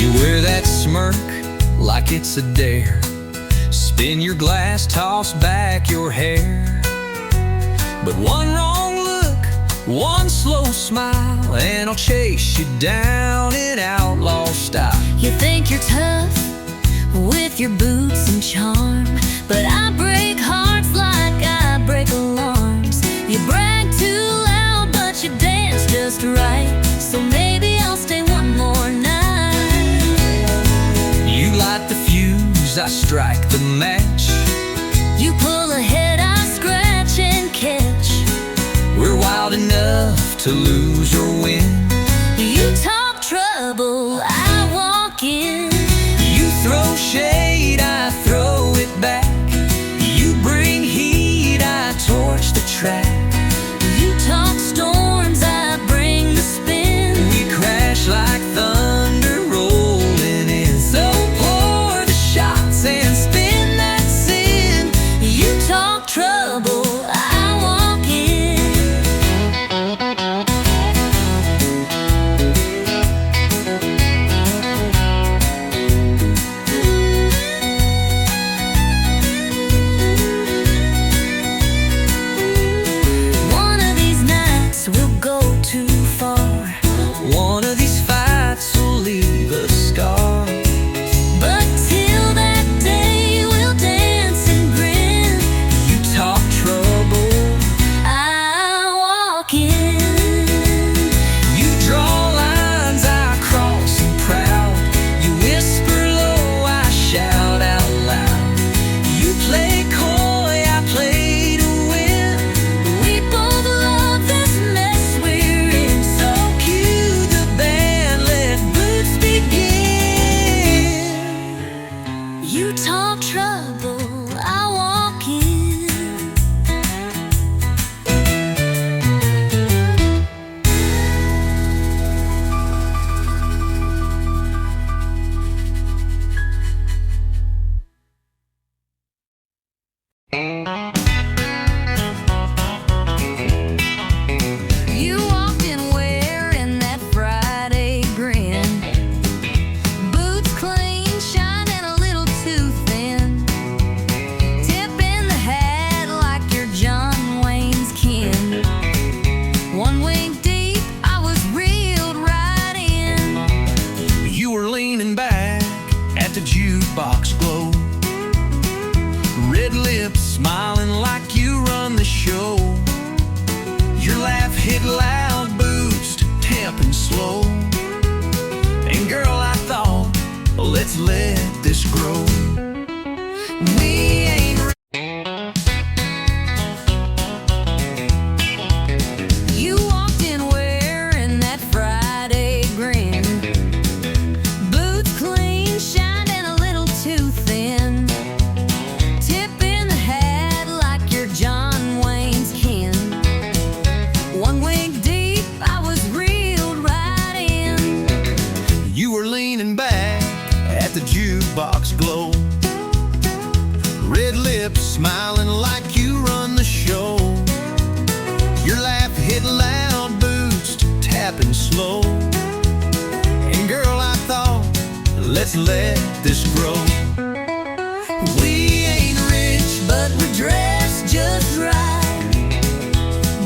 you wear that smirk like it's a dare. Spin your glass, toss back your hair. But one wrong look, one slow smile, and I'll chase you down in outlaw style. You think you're tough with your boots and charm, but I break hearts like I to lose or win. You talk trouble, I walk in. You throw shade, I throw it back. You bring heat, I torch the track. You talk storms, I bring the spin. We crash like thunder rolling in. So pour the shots and spin that sin. You talk trouble, I walk in. One of these nights we'll go too far, One of these fights will leave a scar. but till that day we'll dance and grin. You talk trouble, I walk in. you draw lines, I cross them proud. You whisper low, I shout out loud. You play coy, I play to win. We both love this mess we're in. So cue the band, let boots begin. You talk trouble, I walk in. You walked in wearing that Friday grin. Boots clean, shining a little too thin. Tipping the hat like you're John Wayne's kin. One wink deep, I was reeled right in. You were leaning back at the jukebox glow, red lips smiling like you run the show. Your laugh hit loud, boost, tamping slow. And girl, I thought, let's let this grow. We ain't You walked in wearing that Friday grin. Boots clean, shining a little too thin. Tipping the hat like you're John Wayne's kin. One wink deep, I was reeled right in. You were leaning back at the jukebox glow, red lips smiling like you run the show. Your laugh hit loud, boost, tapping slow. And girl, I thought, let's let this grow. We ain't rich, but we're dressed just right.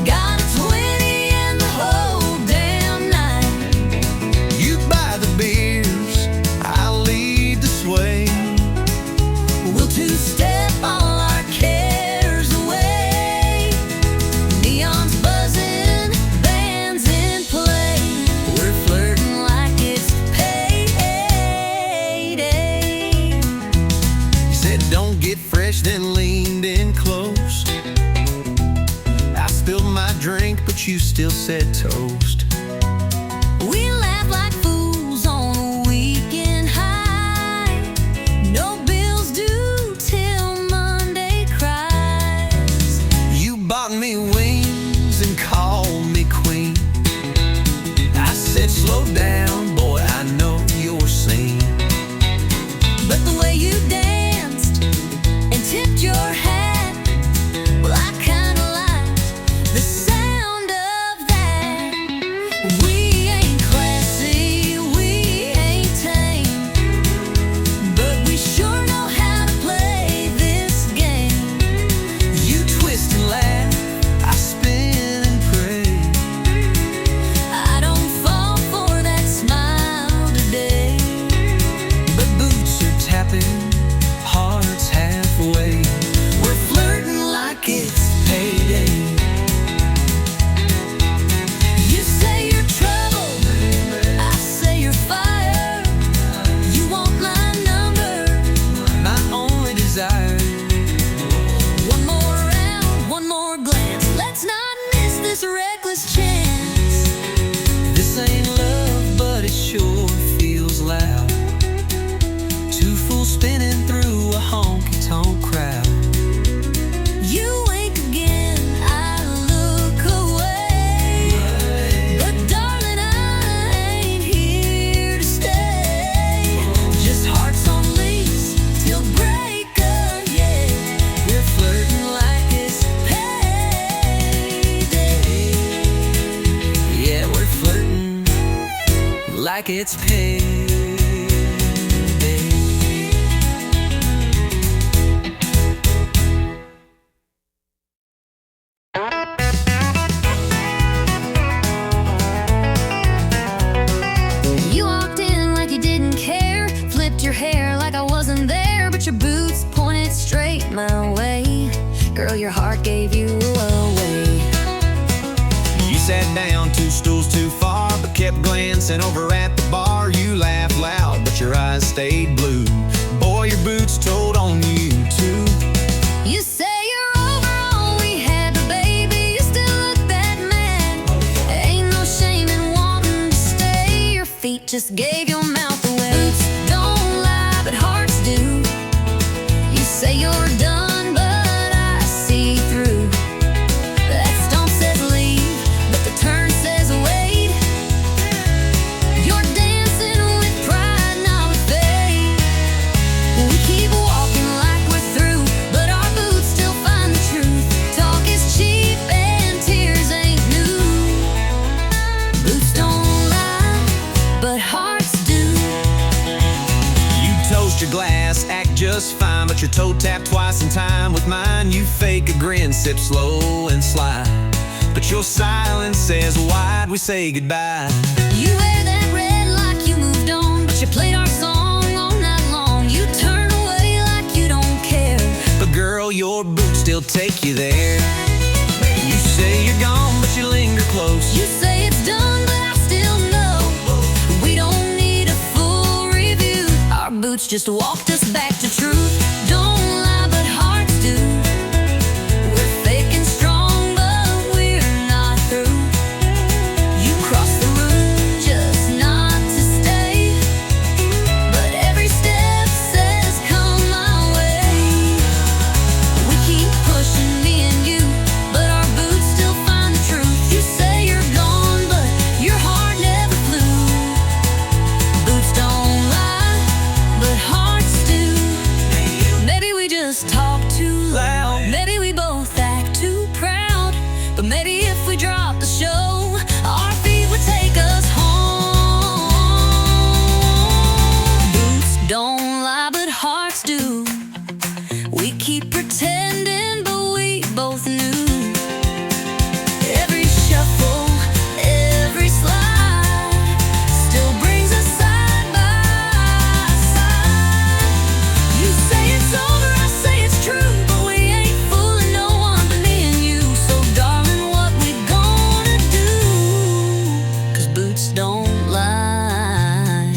Got a 20 and the whole damn night. You buy the beers, I'll lead the sway. We'll two-step all our cares away. Neon's buzzing, bands in play. We're flirting like it's payday. You said don't get fresh, then leaned in close. I spilled my drink, but you still said toast. We laugh like fools on a weekend high. No bills due till Monday cries. You bought me wings and called me queen. I said slow down, boy, I know you're seen. But the way you danced and tipped your hat, well, I kinda liked the sound of that. like it's payday. You walked in like you didn't care, flipped your hair like I wasn't there, but your boots pointed straight my way. Girl, your heart gave you away. You sat down 2 stools too far, but kept glancing over at the bar. You laughed loud, but your eyes stayed blue. Boy, your boots told on you too. You say you're over all we had, but baby, you still look that mad. Ain't no shame in wanting to stay. Your feet just gave your mouth away. Boots don't lie, but hearts do. You say you're done, but I see through. That stomp says leave, but the turn says wait. You're dancing with pride, not with faith. We keep walking like we're through, but our boots still find the truth. Talk is cheap and tears ain't new. Boots don't lie, but hearts do. You toast your glass, act just fine, but your toe tapped twice in time with mine. You fake a grin, sip slow and sly, but your silence says, why'd we say goodbye? You wear that red like you moved on, but you played our song all night long. You turn away like you don't care, But girl, your boots still take you there. You say you're gone, but you linger close. you say it's done, but I still know. We don't need a full review. Our boots just walked us back to truth. Don't lie, but hearts do. We're fake and strong, but we're not through. You crossed the room just not to stay, but every step says come my way. We keep pushing, me and you, but our boots still find the truth. You say you're gone, but your heart never flew. Boots don't lie, but hearts do. Maybe we just talk too loud. Maybe we both act too proud. But maybe if we drop the show, our feet would take us home. Boots don't lie, but hearts do. We keep pretending, but we both knew. Every shuffle, every slide still brings us side by side. You say it's over, I say it's true, but we ain't fooling no one but me and you. So darling, what we gonna do? 'Cause boots don't lie,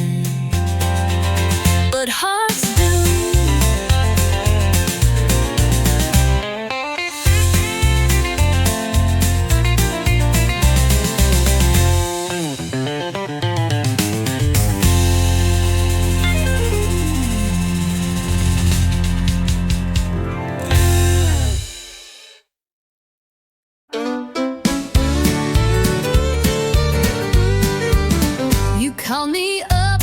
but hearts do. You called me up,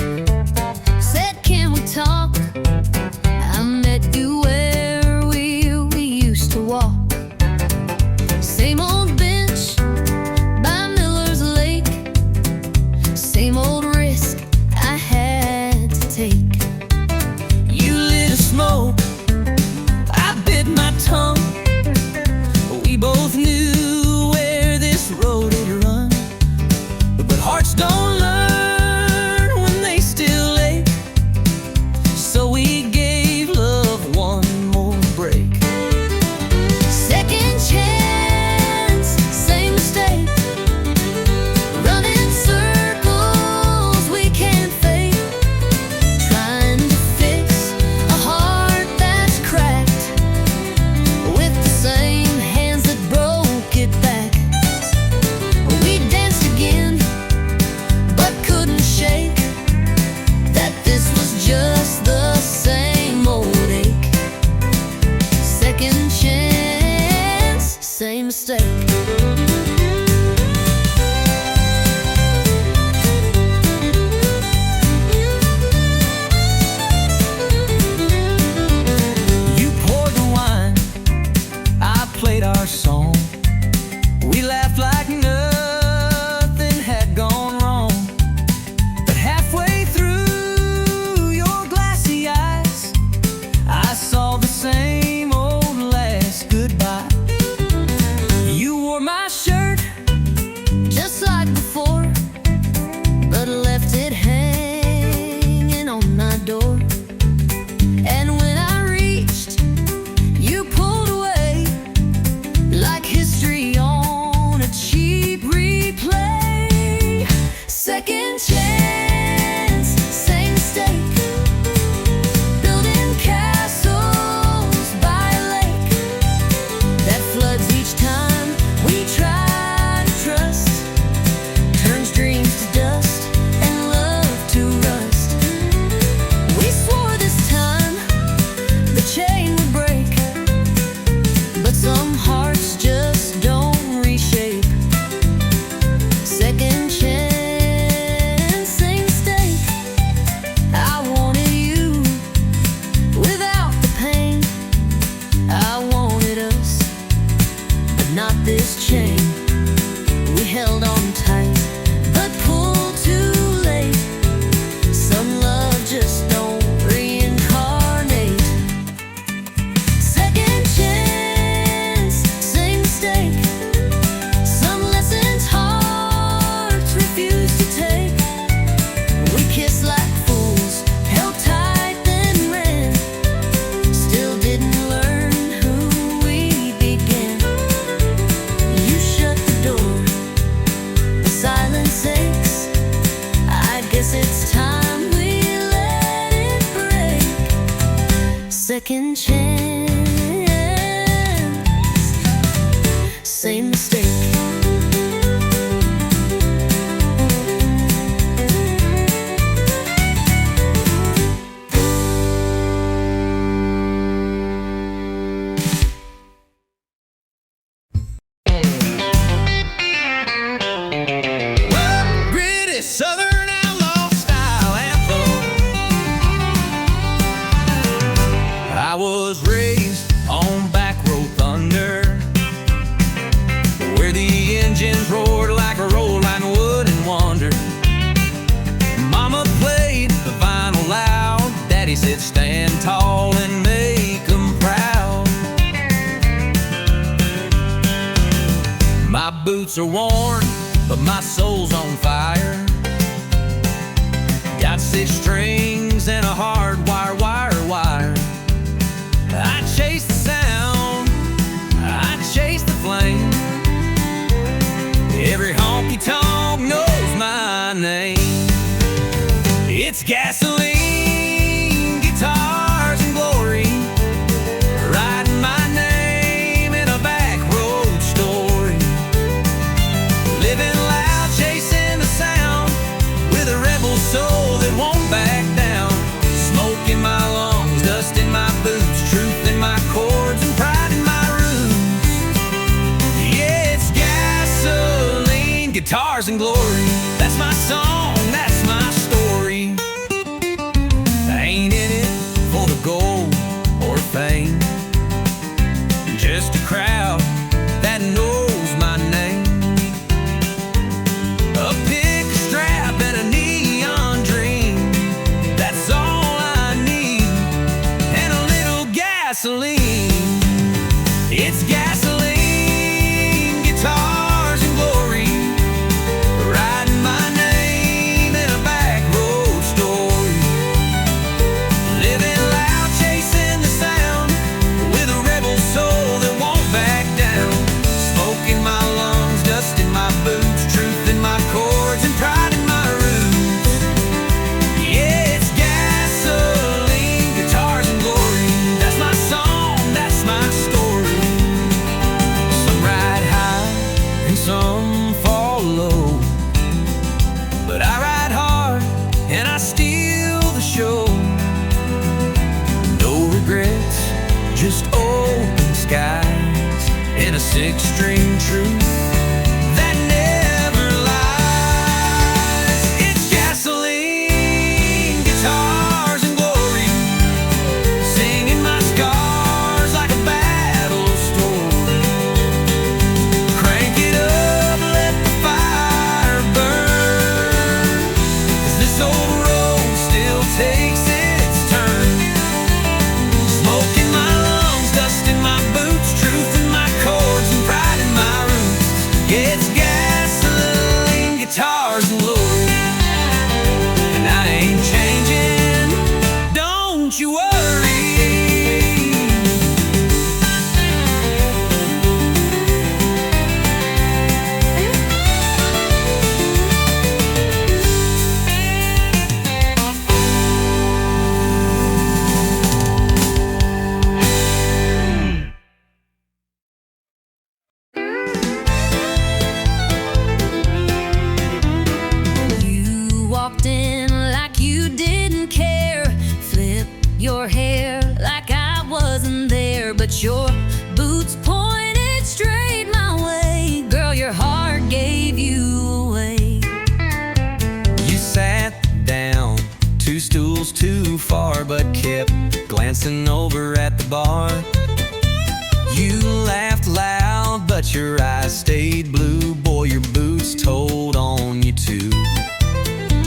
said can we talk? I met you where we used to walk. Same old bench by Miller's Lake, same old risk I had to take. You lit a smoke, I bit my tongue. We both knew where this road had run, but hearts don't learn when they still ache. So we gave love one more break. Second chance, same mistake. Running circles we can't fake. Trying to fix a heart that's cracked with the same hands that broke it back. We danced again, but couldn't shake that this was just the same old ache. Second chance, same mistake. You poured the wine, I played our song. We laughed like nothing had gone wrong. But half not this chain. We held on tight, but pulled too late. Some love just don't reincarnate. Second chance, same mistake. Some lessons hearts refuse to take. We kissed like fools, held tight then ran. Still didn't learn who we began. You shut the door, the silence aches. I guess it's time we let it break. Second chance, same mistake. British Southern outlaw style anthem. I was raised on back road thunder, where the engines roared like a roll line wouldn't wonder. Mama played the vinyl loud, Daddy said stand tall and make 'em proud. My boots are worn, but my soul's on fire. Got 6 strings and a hard wire, wire. I chase the sound, I chase the flame. Every honky-tonk knows my name. It's gasoline, guitars, and glory, writing my name in a back road story. Living loud, chasing the sound, with a rebel soul that won't back down. Smoke in my lungs, dust in my boots, truth in my chords, and pride in my roots. Yeah, it's gasoline, guitars, and glory. That's my song, that's my story. I ain't in it for the gold or fame, just a crowd that knows my name. A pick, a strap, and a neon dream, that's all I need, and a little gasoline. It's gasoline, guitars, and glory, writing my name in a back road story. Living loud, chasing the sound, with a rebel soul that won't back down. Smoke in my lungs, dust in my boots, truth in my chords, and pride in my roots. Yeah, it's gasoline, guitars, and glory. That's my song, that's my story. Some ride high and some fall low, but I ride hard and I steal the show. No regrets, just open skies, and a 6-string truth that never lies. It's gasoline, guitars, and glory, singing my scars like a battle story. Crank it up, let the fire burn, 'cause this old road still takes its turn. Smoke in my lungs, dust in my boots, truth in my chords, and pride in my roots. Yeah, it's gasoline, guitars, and glory, and I ain't changing, don't you worry. You walked in like you didn't care, flip your hair like I wasn't there, but your boots pointed straight my way. Girl, your heart gave you away. You sat down, 2 stools too far, but kept glancing over at the bar. You laughed loud, but but your eyes stayed blue. Boy, your boots told on you too.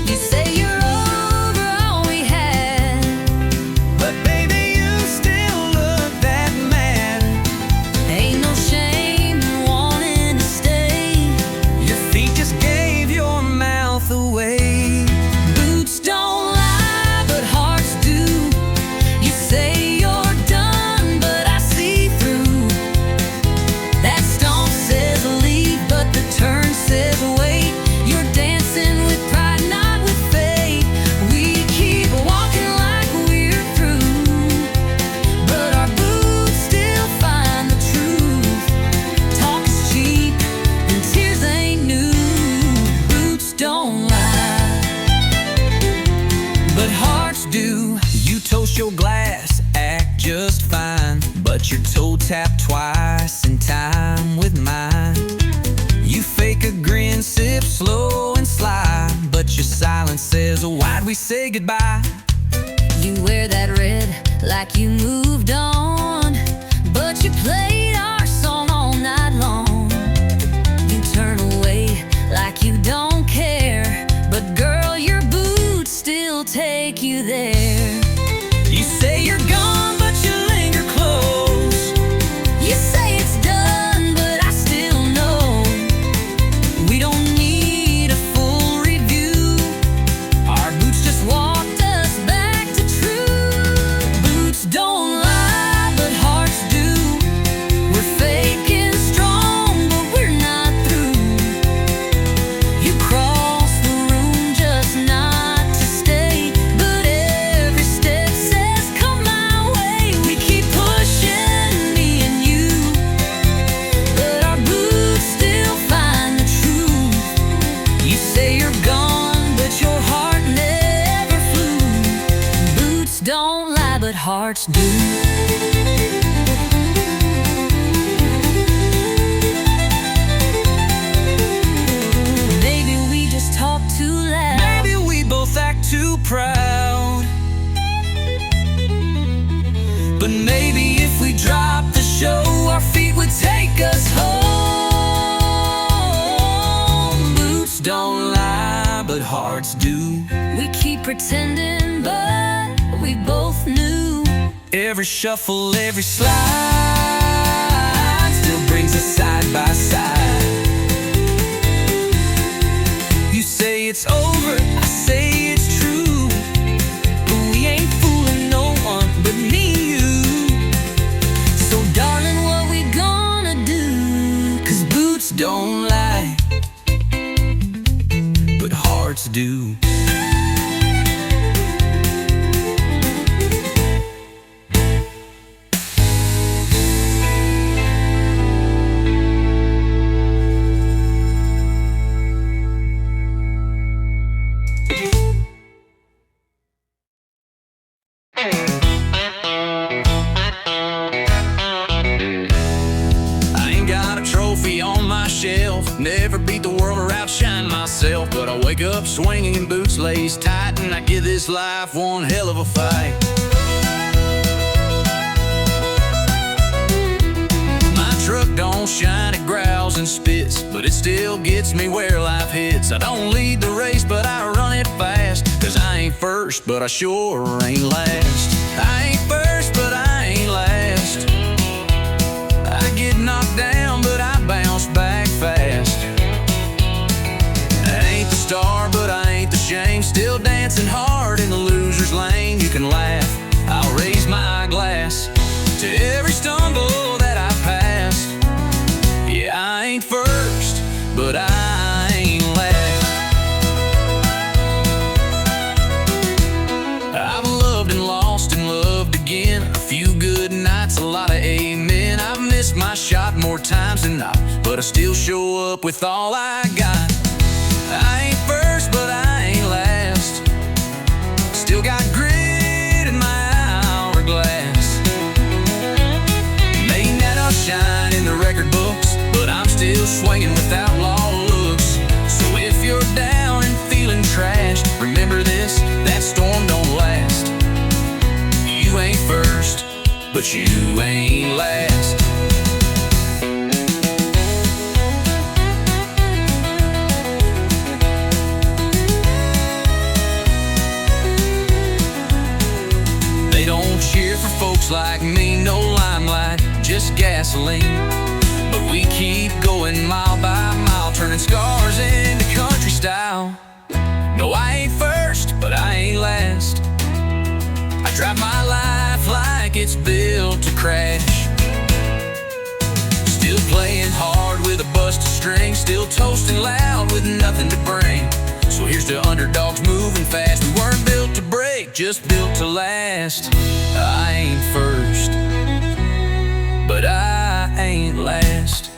You say you're over all we had, But baby, you still look that mad. ain't no shame in wanting to stay. Your feet just gave your mouth away. Boots don't lie, but hearts do. You say you're done, but I see through. That stomp says leave, but the turn says wait. You're dancing with pride, not with fate. We keep walking like we're through, but our boots still find the truth. Talk is cheap and tears ain't new. Boots don't lie, But hearts do. You toast your glass, act just fine, but your toe tapped twice in time with mine. You fake a grin, sip slow and sly, but your silence says, why'd we say goodbye? you wear that red like you moved on, but you played our song all night long. You turn away like you don't care, but girl, your boots still take you there. You say you're gone, but you linger close. You say it's done, but I still know we don't need a full review. Our boots just walked us back to true. Boots don't lie, but hearts do. We're fake and strong, but we're not through. You cross the room just not to stay, but every step says come my way. We keep pushing, me and you, but our boots still find the truth. You say you're gone, but your heart never flew. Boots don't lie, but hearts do. Maybe we just talk too loud. Maybe we both act too proud. But maybe if we dropped the show, our feet would take us home. Boots don't lie, but hearts do. We keep pretending, but we both knew. Every shuffle, every slide still brings us side by side. You say it's over, I say it's true, but we ain't fooling no one but me and you. So darling, what we gonna do? 'Cause boots don't lie, but hearts do. I ain't got a trophy on my shelf, never beat the world or outshine myself, but I wake up swinging in boots laced tight, and I give this life one hell of a fight. My truck don't shine, it growls and spits, but it still gets me where life hits. I don't lead the race, but I run it fast, 'cause I ain't first, but I sure ain't last. I ain't first, but I ain't last. I get knocked down, but I bounce back fast. I ain't the star, but I ain't the shame, still dancing hard in the loser's lane. You can laugh, I'll raise my glass to every stumble that I passed. Yeah, I ain't first, but I ain't last. I've loved and lost and loved again, a few good nights, a lot of amen. I've missed my shot more times than not, but I still show up with all I got. I ain't first, but I ain't last. Still got grit in my hourglass. May not shine in the record books, but I'm still swinging with outlaw looks. So if you're down and feeling trashed, remember this, that storm don't last. You ain't first, but you ain't last. string, still toasting loud with nothing to bring. So here's to underdogs moving fast. We weren't built to break, just built to last. I ain't first, but I ain't last.